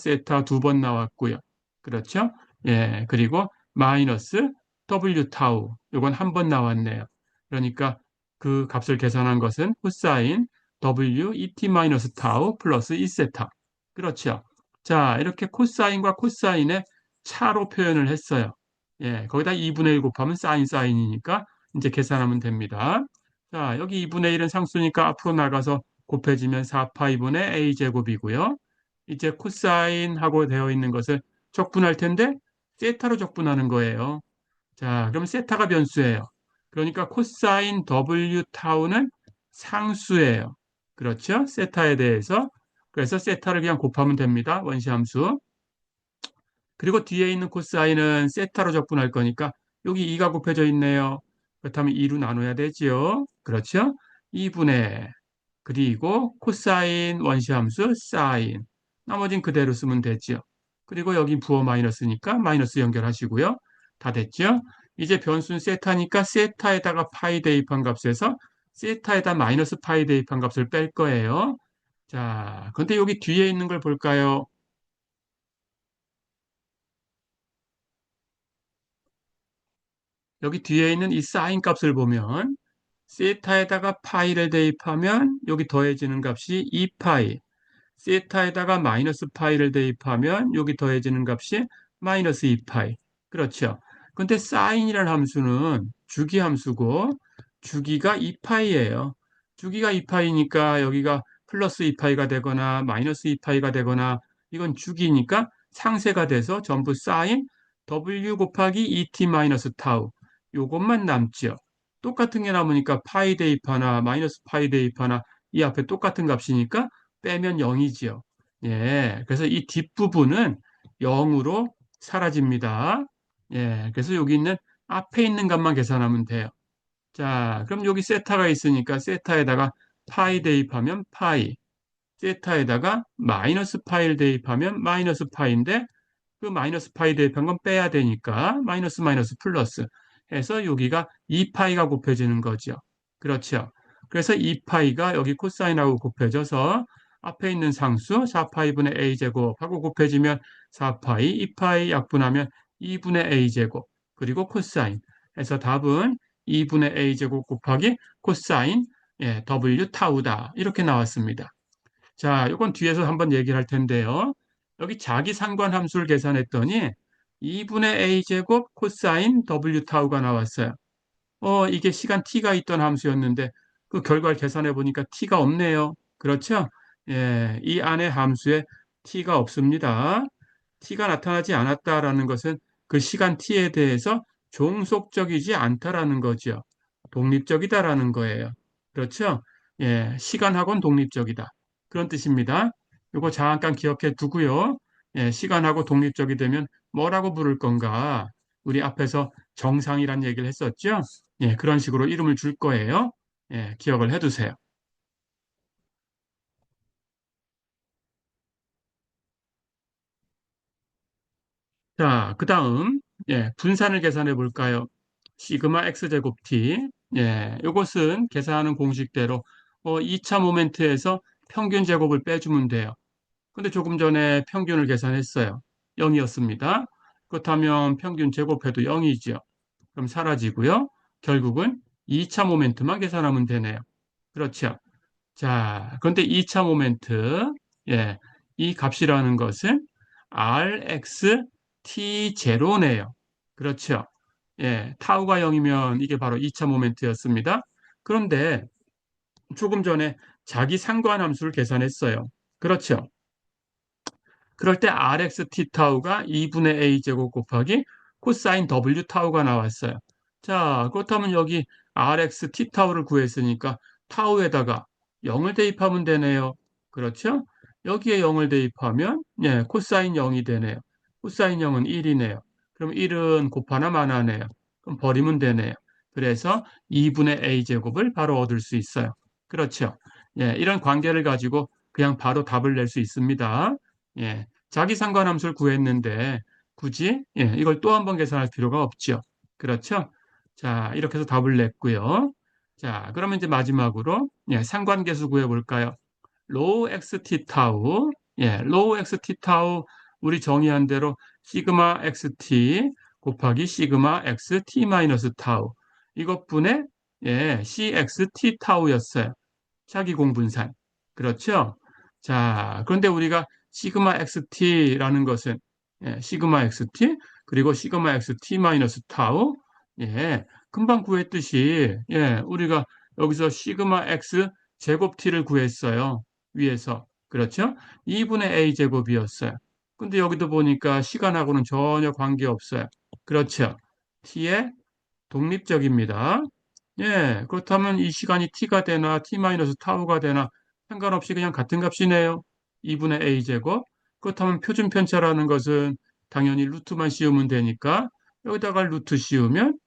두 번 나왔고요. 그렇죠? 예, 그리고 마이너스 W 타우 이건 한 번 나왔네요. 그러니까 그 값을 계산한 것은 코사인 W ET 마이너스 타우 플러스 2세타. 그렇죠? 자, 이렇게 코사인과 코사인의 차로 표현을 했어요. 예, 거기다 2분의 1 곱하면 사인이니까 이제 계산하면 됩니다. 자, 여기 2분의 1은 상수니까 앞으로 나가서 곱해지면 4파이분의 a제곱이고요. 이제 코사인하고 되어 있는 것을 적분할 텐데 세타로 적분하는 거예요. 자, 그럼 세타가 변수예요. 그러니까 코사인 W 타우는 상수예요. 그렇죠? 세타에 대해서. 그래서 세타를 그냥 곱하면 됩니다. 원시함수. 그리고 뒤에 있는 코사인은 세타로 적분할 거니까 여기 2가 곱해져 있네요. 그렇다면 2로 나눠야 되지요. 그렇죠? 2분의 그리고 코사인 원시함수 사인 나머진 그대로 쓰면 되죠. 그리고 여기 부호 마이너스니까 마이너스 연결하시고요. 다 됐죠? 이제 변수는 세타니까 세타에다가 파이 대입한 값에서 세타에다 마이너스 파이 대입한 값을 뺄 거예요. 자, 근데 여기 뒤에 있는 걸 볼까요? 여기 뒤에 있는 이 사인 값을 보면 세타에다가 파이를 대입하면 여기 더해지는 값이 2파이, 세타에다가 마이너스 파이를 대입하면 여기 더해지는 값이 마이너스 2파이. 그렇죠. 근데 사인이라는 함수는 주기 함수고 주기가 2파이예요. 주기가 2파이니까 여기가 플러스 2파이가 되거나 마이너스 2파이가 되거나 이건 주기니까 상세가 돼서 전부 사인 W 곱하기 2t 마이너스 타우 요것만 남죠. 똑같은 게 남으니까 파이 대입하나 마이너스 파이 대입하나 이 앞에 똑같은 값이니까 빼면 0이지요. 예, 그래서 이 뒷부분은 0으로 사라집니다. 예, 그래서 여기 있는 앞에 있는 값만 계산하면 돼요. 자, 그럼 여기 세타가 있으니까 세타에다가 파이 대입하면 파이. 세타에다가 마이너스 파이를 대입하면 마이너스 파이인데 그 마이너스 파이 대입한 건 빼야 되니까 마이너스 마이너스 플러스 해서 여기가 2파이가 곱해지는 거죠. 그렇죠. 그래서 2파이가 여기 코사인하고 곱해져서 앞에 있는 상수 4파이분의 a제곱하고 곱해지면 4파이, 2파이 약분하면 2분의 a제곱 그리고 코사인 해서 답은 2분의 a제곱 곱하기 코사인 w 타우다 이렇게 나왔습니다. 자, 이건 뒤에서 한번 얘기를 할 텐데요. 여기 자기 상관 함수를 계산했더니 2분의 a제곱 코사인 w 타우가 나왔어요. 이게 시간 t가 있던 함수였는데 그 결과를 계산해 보니까 t가 없네요. 그렇죠? 예, 이 안에 함수에 t가 없습니다. t가 나타나지 않았다라는 것은 그 시간 t에 대해서 종속적이지 않다라는 거죠. 독립적이다라는 거예요. 그렇죠? 예, 시간하고는 독립적이다. 그런 뜻입니다. 이거 잠깐 기억해 두고요. 예, 시간하고 독립적이 되면 뭐라고 부를 건가? 우리 앞에서 정상이란 얘기를 했었죠? 예, 그런 식으로 이름을 줄 거예요. 예, 기억을 해두세요. 자, 그 다음, 분산을 계산해 볼까요? 시그마 x제곱 t. 이것은 계산하는 공식대로 2차 모멘트에서 평균 제곱을 빼주면 돼요. 근데 조금 전에 평균을 계산했어요. 0이었습니다. 그렇다면 평균 제곱해도 0이죠. 그럼 사라지고요. 결국은 2차 모멘트만 계산하면 되네요. 그렇죠. 자, 그런데 2차 모멘트, 이 값이라는 것은 Rx T0네요. 그렇죠. 타우가 0이면 이게 바로 2차 모멘트였습니다. 그런데 조금 전에 자기 상관함수를 계산했어요. 그렇죠. 그럴 때 Rx T타우가 2분의 A제곱 곱하기 코사인 W 타우가 나왔어요. 자, 그렇다면 여기 Rx T타우를 구했으니까 타우에다가 0을 대입하면 되네요. 그렇죠? 여기에 0을 대입하면 코사인 0이 되네요. 코사인 0은 1이네요. 그럼 1은 곱하나 마나네요. 그럼 버리면 되네요. 그래서 2분의 A제곱을 바로 얻을 수 있어요. 그렇죠? 이런 관계를 가지고 그냥 바로 답을 낼 수 있습니다. 자기 상관함수를 구했는데 굳이 이걸 또 한 번 계산할 필요가 없죠. 그렇죠? 자, 이렇게 해서 답을 냈고요. 자, 그러면 이제 마지막으로 상관계수 구해볼까요? 로우 xt 타우, 로우 xt 타우 우리 정의한 대로 시그마 xt 곱하기 시그마 xt 마이너스 타우 이것분의 cxt 타우였어요. 차기 공분산. 그렇죠? 자, 그런데 우리가 시그마 xt.라는 것은 시그마 xt 그리고 시그마 xt 마이너스 타우 금방 구했듯이 우리가 여기서 시그마 x 제곱 t를 구했어요. 위에서. 그렇죠? 2분의 a 제곱이었어요. 근데 여기도 보니까 시간하고는 전혀 관계없어요. 그렇죠? t의 독립적입니다. 그렇다면 이 시간이 t가 되나 t-타우가 되나 상관없이 그냥 같은 값이네요. 2분의 a제곱. 그렇다면 표준 편차라는 것은 당연히 루트만 씌우면 되니까 여기다가 루트 씌우면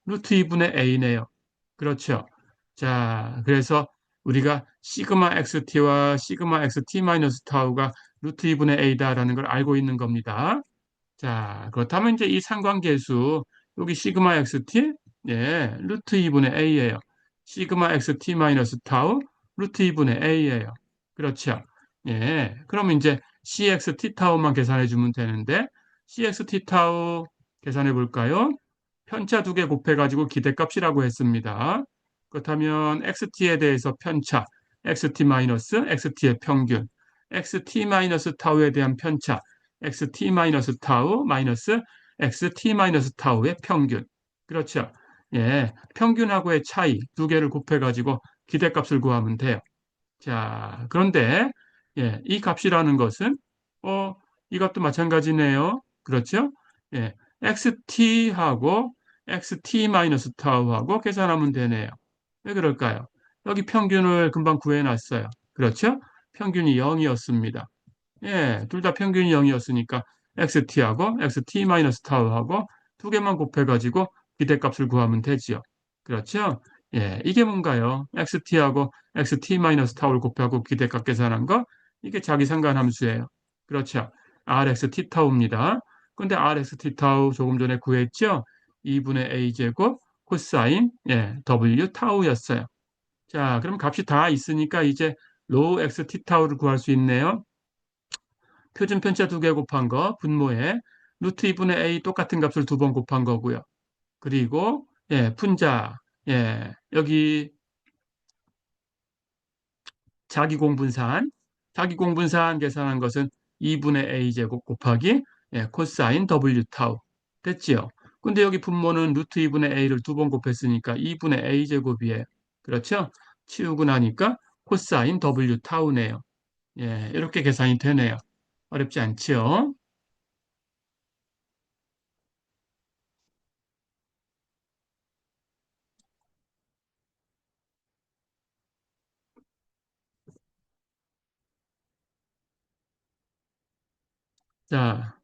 루트 2분의 a네요. 그렇죠. 자, 그래서 우리가 시그마 xt와 시그마 xt-타우가 루트 2분의 a다라는 걸 알고 있는 겁니다. 자, 그렇다면 이제 이 상관계수 여기 시그마 xt 루트 2분의 a예요. 시그마 xt 마이너스 타우 루트 2분의 a예요. 그렇죠. 그러면 이제 cxt 타우만 계산해 주면 되는데 cxt 타우 계산해 볼까요? 편차 두 개 곱해 가지고 기대값이라고 했습니다. 그렇다면 xt에 대해서 편차 xt 마이너스 xt의 평균 xt 마이너스 타우에 대한 편차 xt 마이너스 타우 마이너스 xt 마이너스 타우의 평균. 그렇죠. 평균하고의 차이 두 개를 곱해가지고 기대값을 구하면 돼요. 자, 그런데 이 값이라는 것은 어, 이것도 마찬가지네요. 그렇죠? xt하고 xt 마이너스 타우하고 계산하면 되네요. 왜 그럴까요? 여기 평균을 금방 구해놨어요. 그렇죠? 평균이 0이었습니다. 둘 다 평균이 0이었으니까 XT하고 XT-타우하고 두 개만 곱해가지고 기대값을 구하면 되지요. 그렇죠? 예, 이게 뭔가요? xt하고 xt-타우를 곱하고 기대값 계산한 거? 이게 자기 상관함수예요. 그렇죠. rxt 타우입니다. 근데 rxt 타우 조금 전에 구했죠? 2분의 a 제곱 코사인 w 타우였어요. 자, 그럼 값이 다 있으니까 이제 로우 xt 타우를 구할 수 있네요. 표준 편차 두 개 곱한 거 분모에 루트 2분의 a 똑같은 값을 두 번 곱한 거고요. 그리고 분자 여기 자기공분산 계산한 것은 2분의 a 제곱 곱하기 코사인 w 타우 됐지요. 근데 여기 분모는 루트 2분의 a를 두 번 곱했으니까 2분의 a 제곱이에요. 그렇죠? 치우고 나니까 코사인 w 타우네요. 예, 이렇게 계산이 되네요. 어렵지 않지요? 자,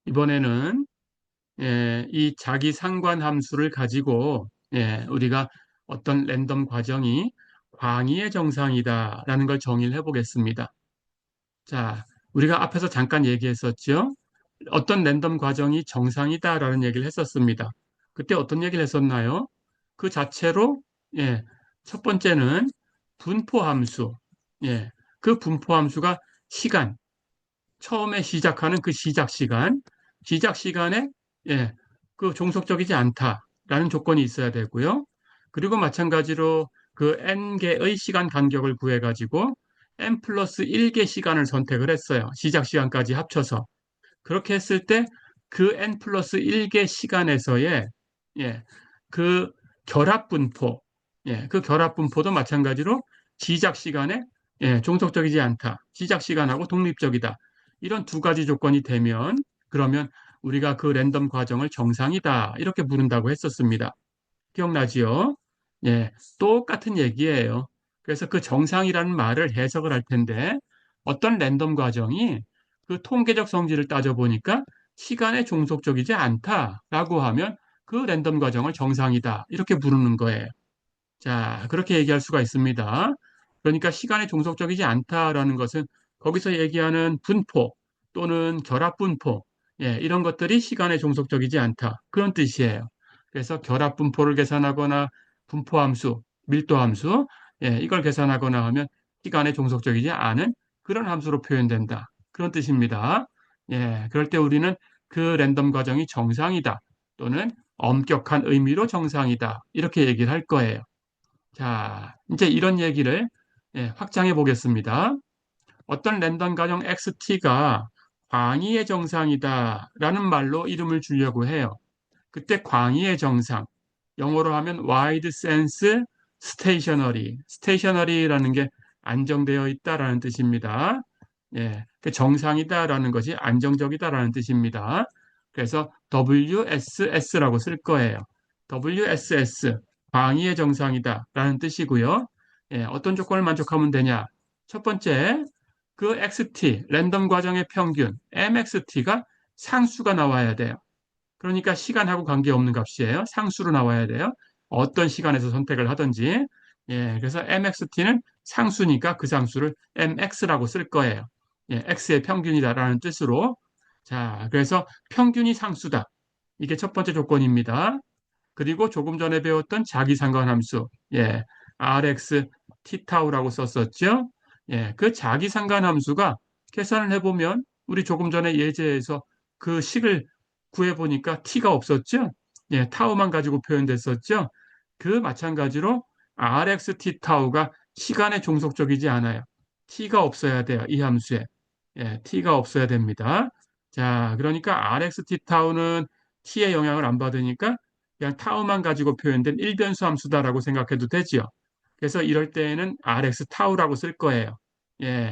이번에는 이 자기 상관 함수를 가지고 우리가 어떤 랜덤 과정이 광의의 정상이다라는 걸 정의를 해보겠습니다. 자, 우리가 앞에서 잠깐 얘기했었죠. 어떤 랜덤 과정이 정상이다라는 얘기를 했었습니다. 그때 어떤 얘기를 했었나요? 그 자체로 첫 번째는 분포 함수, 그 분포 함수가 시간, 처음에 시작하는 그 시작 시간에 예, 그 종속적이지 않다라는 조건이 있어야 되고요. 그리고 마찬가지로 그 n개의 시간 간격을 구해가지고 n 플러스 1개 시간을 선택을 했어요. 시작 시간까지 합쳐서. 그렇게 했을 때 그 n 플러스 1개 시간에서의 예, 그 결합 분포, 그 결합 분포도 마찬가지로 시작 시간에 종속적이지 않다. 시작 시간하고 독립적이다. 이런 두 가지 조건이 되면 그러면 우리가 그 랜덤 과정을 정상이다. 이렇게 부른다고 했었습니다. 기억나지요? 예, 똑같은 얘기예요. 그래서 그 정상이라는 말을 해석을 할 텐데 어떤 랜덤 과정이 그 통계적 성질을 따져보니까 시간에 종속적이지 않다라고 하면 그 랜덤 과정을 정상이다. 이렇게 부르는 거예요. 자, 그렇게 얘기할 수가 있습니다. 그러니까 시간에 종속적이지 않다라는 것은 거기서 얘기하는 분포 또는 결합 분포, 이런 것들이 시간에 종속적이지 않다. 그런 뜻이에요. 그래서 결합 분포를 계산하거나 분포 함수, 밀도 함수, 이걸 계산하거나 하면 시간에 종속적이지 않은 그런 함수로 표현된다. 그런 뜻입니다. 그럴 때 우리는 그 랜덤 과정이 정상이다. 또는 엄격한 의미로 정상이다. 이렇게 얘기를 할 거예요. 자, 이제 이런 얘기를 확장해 보겠습니다. 어떤 랜덤 가정 XT가 광의의 정상이다라는 말로 이름을 주려고 해요. 그때 광의의 정상, 영어로 하면 wide sense stationary, stationary라는 게 안정되어 있다라는 뜻입니다. 그 정상이다라는 것이 안정적이다라는 뜻입니다. 그래서 WSS라고 쓸 거예요. WSS, 광의의 정상이다라는 뜻이고요. 어떤 조건을 만족하면 되냐? 첫 번째, 그 XT, 랜덤 과정의 평균, MXT가 상수가 나와야 돼요. 그러니까 시간하고 관계없는 값이에요. 상수로 나와야 돼요. 어떤 시간에서 선택을 하든지. 그래서 MXT는 상수니까 그 상수를 MX라고 쓸 거예요. X의 평균이다라는 뜻으로. 자, 그래서 평균이 상수다. 이게 첫 번째 조건입니다. 그리고 조금 전에 배웠던 자기상관함수, RX T타우라고 썼었죠. 그 자기상관함수가 계산을 해보면 우리 조금 전에 예제에서 그 식을 구해보니까 T가 없었죠. 타우만 가지고 표현됐었죠. 그 마찬가지로 RX T타우가 시간에 종속적이지 않아요. T가 없어야 돼요. 이 함수에. T가 없어야 됩니다. 자, 그러니까 RX T타우는 T의 영향을 안 받으니까 그냥 타우만 가지고 표현된 일변수 함수다라고 생각해도 되지요. 그래서 이럴 때에는 RX 타우라고 쓸 거예요.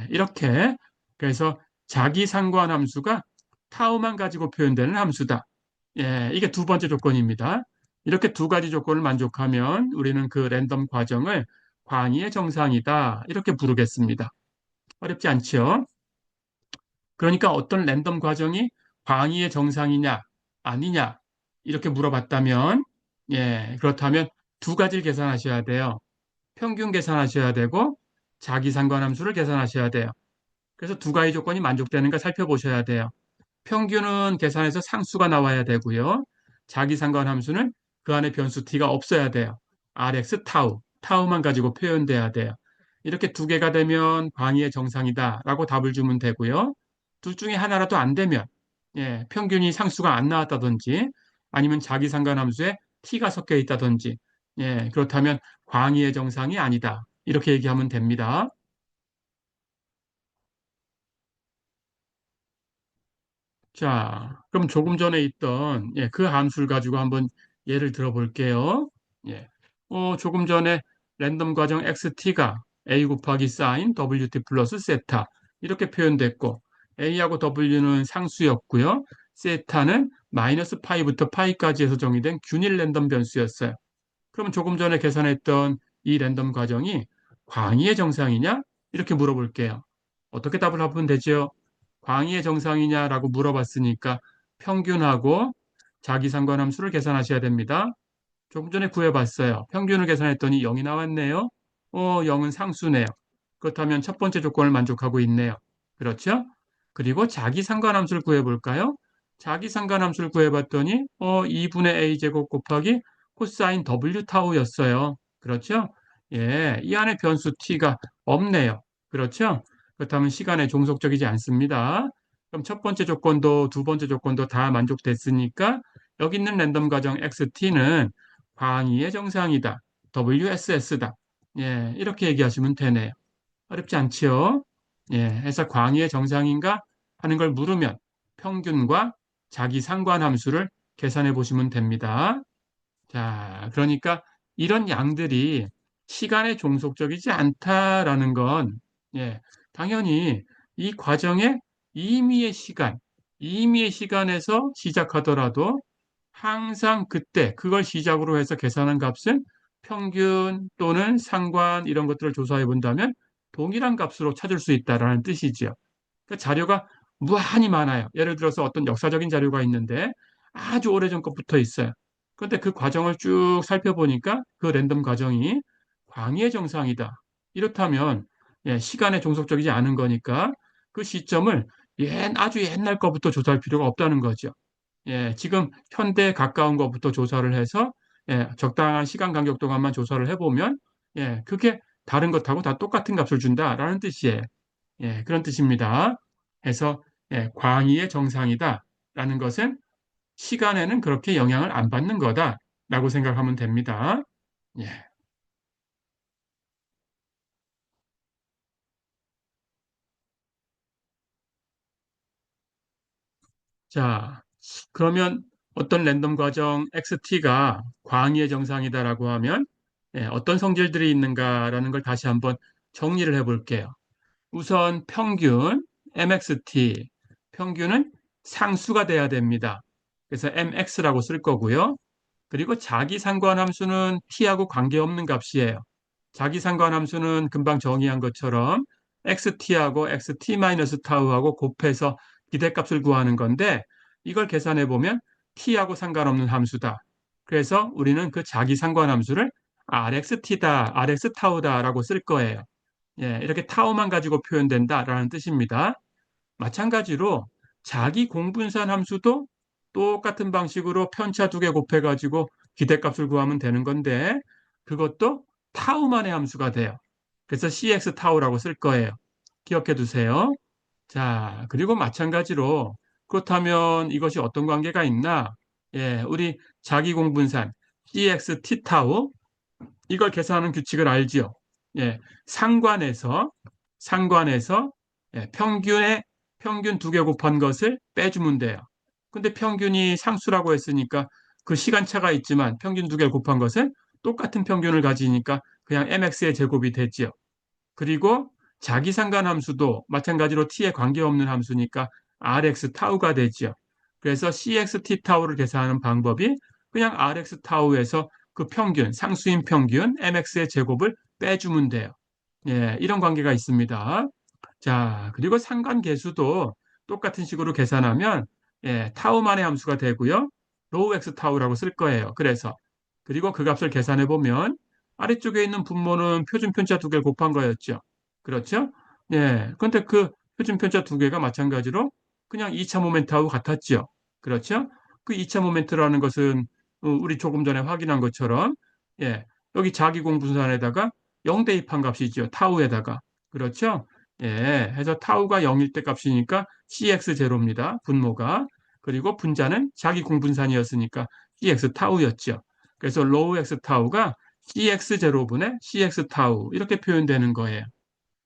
이렇게. 그래서 자기 상관 함수가 타우만 가지고 표현되는 함수다. 이게 두 번째 조건입니다. 이렇게 두 가지 조건을 만족하면 우리는 그 랜덤 과정을 광의의 정상이다. 이렇게 부르겠습니다. 어렵지 않죠? 그러니까 어떤 랜덤 과정이 광의의 정상이냐, 아니냐, 이렇게 물어봤다면, 그렇다면 두 가지를 계산하셔야 돼요. 평균 계산하셔야 되고 자기 상관함수를 계산하셔야 돼요. 그래서 두 가지 조건이 만족되는가 살펴보셔야 돼요. 평균은 계산해서 상수가 나와야 되고요. 자기 상관함수는 그 안에 변수 t가 없어야 돼요. rx 타우만 가지고 표현돼야 돼요. 이렇게 두 개가 되면 광의의 정상이다라고 답을 주면 되고요. 둘 중에 하나라도 안 되면 평균이 상수가 안 나왔다든지 아니면 자기 상관함수에 t가 섞여 있다든지 그렇다면 광의의 정상이 아니다. 이렇게 얘기하면 됩니다. 자, 그럼 조금 전에 있던 그 함수를 가지고 한번 예를 들어 볼게요. 예. 조금 전에 랜덤 과정 xt가 a 곱하기 sin wt 플러스 세타 이렇게 표현됐고 a하고 w는 상수였고요. 세타는 마이너스 파이부터 파이까지 해서 정의된 균일 랜덤 변수였어요. 그러면 조금 전에 계산했던 이 랜덤 과정이 광의의 정상이냐? 이렇게 물어볼게요. 어떻게 답을 하면 되죠? 광의의 정상이냐라고 물어봤으니까 평균하고 자기 상관함수를 계산하셔야 됩니다. 조금 전에 구해봤어요. 평균을 계산했더니 0이 나왔네요. 0은 상수네요. 그렇다면 첫 번째 조건을 만족하고 있네요. 그렇죠? 그리고 자기 상관함수를 구해볼까요? 자기 상관함수를 구해봤더니 2분의 a제곱 곱하기 코사인 w 타우였어요. 그렇죠? 예, 이 안에 변수 t가 없네요. 그렇죠? 그렇다면 시간에 종속적이지 않습니다. 그럼 첫 번째 조건도 두 번째 조건도 다 만족됐으니까 여기 있는 랜덤 가정 xt는 광의의 정상이다. WSS다. 예, 이렇게 얘기하시면 되네요. 어렵지 않지요? 예, 해서 광의의 정상인가 하는 걸 물으면 평균과 자기 상관함수를 계산해 보시면 됩니다. 자, 그러니까 이런 양들이 시간에 종속적이지 않다라는 건, 당연히 이 과정의 임의의 시간에서 시작하더라도 항상 그때 그걸 시작으로 해서 계산한 값은 평균 또는 상관 이런 것들을 조사해 본다면 동일한 값으로 찾을 수 있다라는 뜻이지요. 그 자료가 무한히 많아요. 예를 들어서 어떤 역사적인 자료가 있는데 아주 오래전 것부터 있어요. 그런데 그 과정을 쭉 살펴보니까 그 랜덤 과정이 광의의 정상이다. 이렇다면 시간에 종속적이지 않은 거니까 그 시점을 아주 옛날 거부터 조사할 필요가 없다는 거죠. 지금 현대에 가까운 것부터 조사를 해서 적당한 시간 간격 동안만 조사를 해보면 그게 다른 것하고 다 똑같은 값을 준다라는 뜻이에요. 그런 뜻입니다. 해서 광의의 정상이다라는 것은 시간에는 그렇게 영향을 안 받는 거다라고 생각하면 됩니다. 예. 자, 그러면 어떤 랜덤 과정 XT가 광의의 정상이다라고 하면 어떤 성질들이 있는가라는 걸 다시 한번 정리를 해볼게요. 우선 평균 MXT, 평균은 상수가 돼야 됩니다. 그래서 MX라고 쓸 거고요. 그리고 자기 상관함수는 t하고 관계없는 값이에요. 자기 상관함수는 금방 정의한 것처럼 xt하고 xt-타우하고 곱해서 기대값을 구하는 건데 이걸 계산해 보면 t하고 상관없는 함수다. 그래서 우리는 그 자기 상관함수를 rxt다, rx타우다라고 쓸 거예요. 이렇게 타우만 가지고 표현된다라는 뜻입니다. 마찬가지로 자기 공분산 함수도 똑같은 방식으로 편차 두 개 곱해가지고 기대값을 구하면 되는 건데 그것도 타우만의 함수가 돼요. 그래서 cx 타우라고 쓸 거예요. 기억해 두세요. 자, 그리고 마찬가지로 그렇다면 이것이 어떤 관계가 있나? 우리 자기 공분산 cx t 타우 이걸 계산하는 규칙을 알지요. 상관에서 평균 두 개 곱한 것을 빼주면 돼요. 근데 평균이 상수라고 했으니까 그 시간차가 있지만 평균 두 개 곱한 것은 똑같은 평균을 가지니까 그냥 mx의 제곱이 되지요. 그리고 자기 상관함수도 마찬가지로 t에 관계없는 함수니까 rx 타우가 되지요. 그래서 cxt 타우를 계산하는 방법이 그냥 rx 타우에서 그 평균, 상수인 평균 mx의 제곱을 빼주면 돼요. 이런 관계가 있습니다. 자, 그리고 상관계수도 똑같은 식으로 계산하면 타우만의 함수가 되고요. 로우 x 타우라고 쓸 거예요. 그래서 그리고 그 값을 계산해 보면 아래쪽에 있는 분모는 표준 편차 두 개를 곱한 거였죠. 그렇죠? 예. 근데 그 표준 편차 두 개가 마찬가지로 그냥 2차 모멘트하고 같았죠. 그렇죠? 그 2차 모멘트라는 것은 우리 조금 전에 확인한 것처럼 예. 여기 자기공분산에다가 0 대입한 값이죠. 타우에다가. 그렇죠? 예. 해서 타우가 0일 때 값이니까 CX0입니다. 분모가. 그리고 분자는 자기공분산이었으니까 CX 타우였죠. 그래서 로우 X 타우가 CX0분의 CX 타우 이렇게 표현되는 거예요.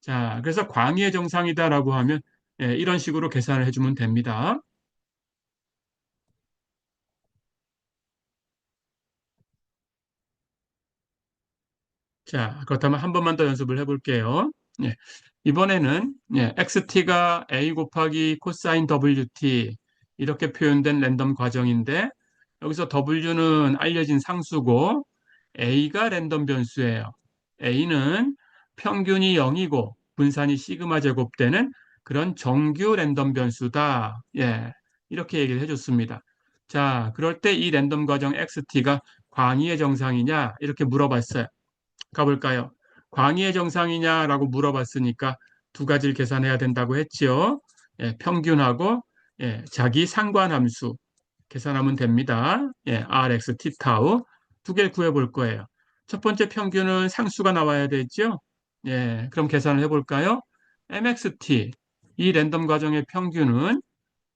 자, 그래서 광의의 정상이다라고 하면 예, 이런 식으로 계산을 해주면 됩니다. 자, 그렇다면 한 번만 더 연습을 해볼게요. 예, 이번에는 XT가 A 곱하기 코사인 WT 이렇게 표현된 랜덤 과정인데 여기서 W는 알려진 상수고 A가 랜덤 변수예요. A는 평균이 0이고 분산이 시그마 제곱되는 그런 정규 랜덤 변수다. 예, 이렇게 얘기를 해줬습니다. 자, 그럴 때 이 랜덤 과정 XT가 광의의 정상이냐 이렇게 물어봤어요. 가볼까요? 광의의 정상이냐라고 물어봤으니까 두 가지를 계산해야 된다고 했지요. 예, 평균하고 자기 상관함수 계산하면 됩니다. 예, Rx, t 타우 두 개를 구해볼 거예요. 첫 번째 평균은 상수가 나와야 되죠. 예, 그럼 계산을 해볼까요? mxt 이 랜덤 과정의 평균은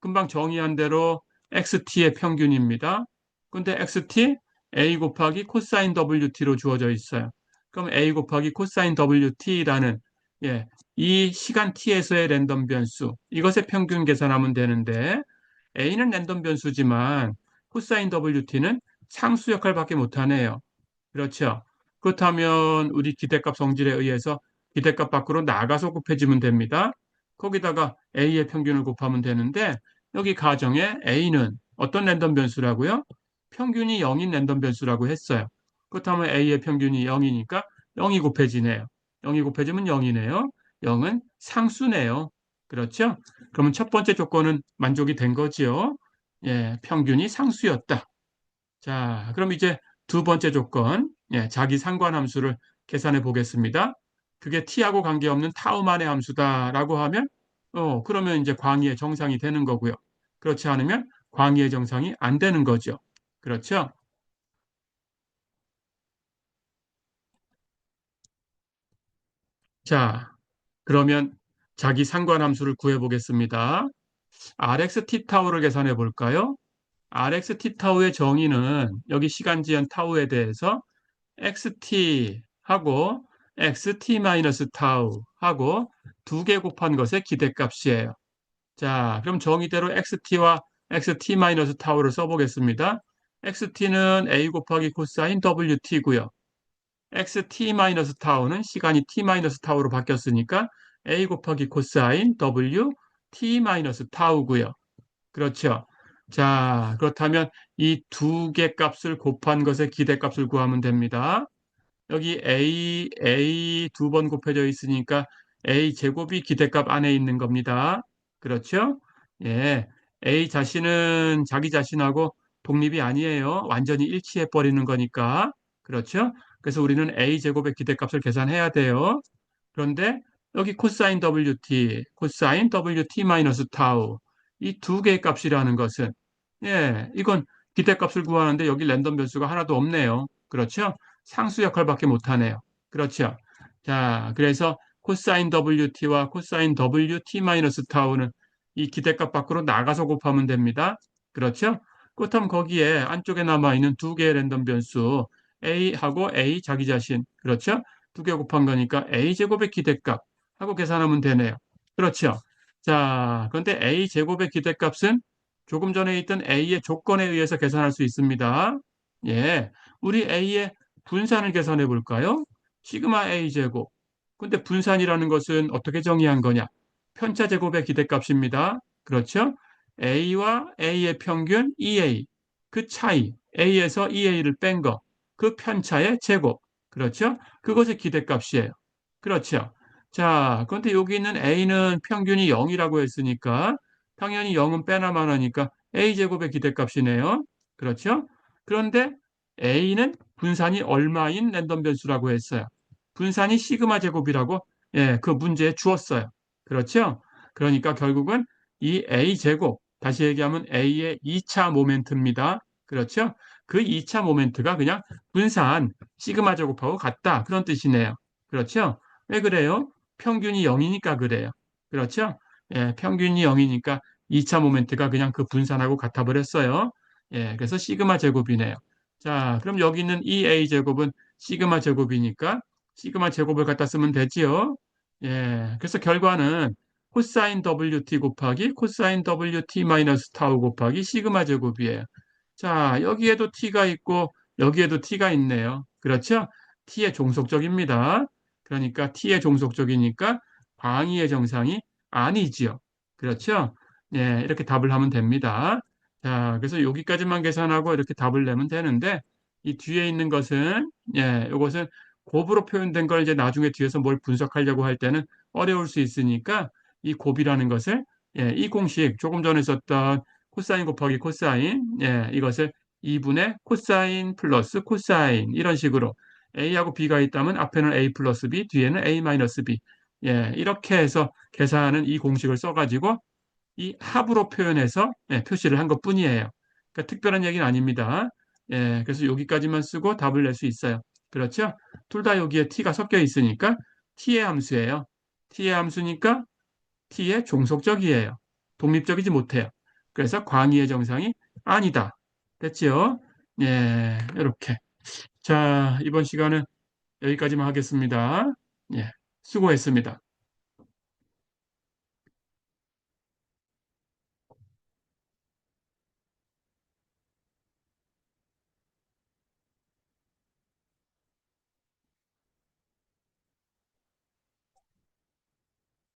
금방 정의한 대로 xt의 평균입니다. 근데 xt a 곱하기 코사인 wt로 주어져 있어요. 그럼 a 곱하기 코사인 wt라는 이 시간 t에서의 랜덤 변수 이것의 평균 계산하면 되는데 a는 랜덤 변수지만 코사인 wt는 상수 역할밖에 못하네요. 그렇죠. 그렇다면 우리 기대값 성질에 의해서 기대값 밖으로 나가서 곱해지면 됩니다. 거기다가 a의 평균을 곱하면 되는데 여기 가정에 a는 어떤 랜덤 변수라고요? 평균이 0인 랜덤 변수라고 했어요. 그렇다면 a의 평균이 0이니까 0이 곱해지네요. 0이 곱해지면 0이네요. 0은 상수네요. 그렇죠? 그러면 첫 번째 조건은 만족이 된 거지요. 예, 평균이 상수였다. 자, 그럼 이제 두 번째 조건, 자기 상관함수를 계산해 보겠습니다. 그게 t하고 관계없는 타우만의 함수다라고 하면, 그러면 이제 광의의 정상이 되는 거고요. 그렇지 않으면 광의의 정상이 안 되는 거죠. 그렇죠? 자, 그러면 자기 상관함수를 구해 보겠습니다. RX t 타우를 계산해 볼까요? RX t타우의 정의는 여기 시간지연 타우에 대해서 XT하고 XT-타우 하고 두 개 곱한 것의 기대값이에요. 자, 그럼 정의대로 XT와 XT-타우를 써보겠습니다. XT는 A 곱하기 코사인 WT고요. XT-타우는 시간이 T-타우로 바뀌었으니까 A 곱하기 코사인 W T-타우고요. 그렇죠. 자, 그렇다면 이 두 개 값을 곱한 것의 기대값을 구하면 됩니다. 여기 A 두 번 곱해져 있으니까 A 제곱이 기대값 안에 있는 겁니다. 그렇죠? 예. A 자신은 자기 자신하고 독립이 아니에요. 완전히 일치해 버리는 거니까. 그렇죠? 그래서 우리는 A 제곱의 기대값을 계산해야 돼요. 그런데 여기 코사인 WT, 코사인 WT 마이너스 타우 이 두 개의 값이라는 것은 이건 기대값을 구하는데 여기 랜덤 변수가 하나도 없네요. 그렇죠? 상수 역할밖에 못하네요. 그렇죠? 자, 그래서 코사인 WT와 코사인 WT 마이너스 타우는 이 기대값 밖으로 나가서 곱하면 됩니다. 그렇죠? 그렇다면 거기에 안쪽에 남아있는 두 개의 랜덤 변수 A하고 A 자기 자신 그렇죠? 두 개 곱한 거니까 A 제곱의 기대값 하고 계산하면 되네요. 그렇죠? 자, 그런데 A 제곱의 기대값은 조금 전에 있던 A의 조건에 의해서 계산할 수 있습니다. 예, 우리 A의 분산을 계산해 볼까요? 시그마 A 제곱. 근데 분산이라는 것은 어떻게 정의한 거냐? 편차 제곱의 기대값입니다. 그렇죠? A와 A의 평균 EA. 그 차이, A에서 EA를 뺀 거. 그 편차의 제곱. 그렇죠? 그것의 기대값이에요. 그렇죠? 자, 그런데 여기 있는 A는 평균이 0이라고 했으니까 당연히 0은 빼나마나니까 A 제곱의 기대값이네요. 그렇죠? 그런데 A는 분산이 얼마인 랜덤 변수라고 했어요. 분산이 시그마 제곱이라고 예, 그 문제에 주었어요. 그렇죠? 그러니까 결국은 이 A 제곱, 다시 얘기하면 A의 2차 모멘트입니다. 그렇죠? 그 2차 모멘트가 그냥 분산 시그마 제곱하고 같다. 그런 뜻이네요. 그렇죠? 왜 그래요? 평균이 0이니까 그래요. 그렇죠? 예, 평균이 0이니까 2차 모멘트가 그냥 그 분산하고 같아 버렸어요. 예, 그래서 시그마 제곱이네요. 자, 그럼 여기 있는 2a 제곱은 시그마 제곱이니까 시그마 제곱을 갖다 쓰면 되지요. 예, 그래서 결과는 코사인 WT 곱하기 코사인 WT 마이너스 타우 곱하기 시그마 제곱이에요. 자, 여기에도 t가 있고 여기에도 t가 있네요. 그렇죠? t의 종속적입니다. 그러니까 t의 종속적이니까 광의의 정상이 아니지요. 그렇죠? 예, 이렇게 답을 하면 됩니다. 자, 그래서 여기까지만 계산하고 이렇게 답을 내면 되는데, 이 뒤에 있는 것은, 예, 이것은 곱으로 표현된 걸 이제 나중에 뒤에서 뭘 분석하려고 할 때는 어려울 수 있으니까, 이 곱이라는 것을, 예, 이 공식, 조금 전에 썼던 코사인 곱하기 코사인, 예, 이것을 2분의 코사인 플러스 코사인, 이런 식으로 A하고 B가 있다면 앞에는 A 플러스 B, 뒤에는 A 마이너스 B, 예, 이렇게 해서 계산하는 이 공식을 써가지고 이 합으로 표현해서 예, 표시를 한 것뿐이에요. 그러니까 특별한 얘기는 아닙니다. 예, 그래서 여기까지만 쓰고 답을 낼 수 있어요. 그렇죠? 둘 다 여기에 t가 섞여 있으니까 t의 함수예요. t의 함수니까 t의 종속적이에요. 독립적이지 못해요. 그래서 광의의 정상이 아니다. 됐지요? 예, 이렇게. 자, 이번 시간은 여기까지만 하겠습니다. 예, 수고했습니다.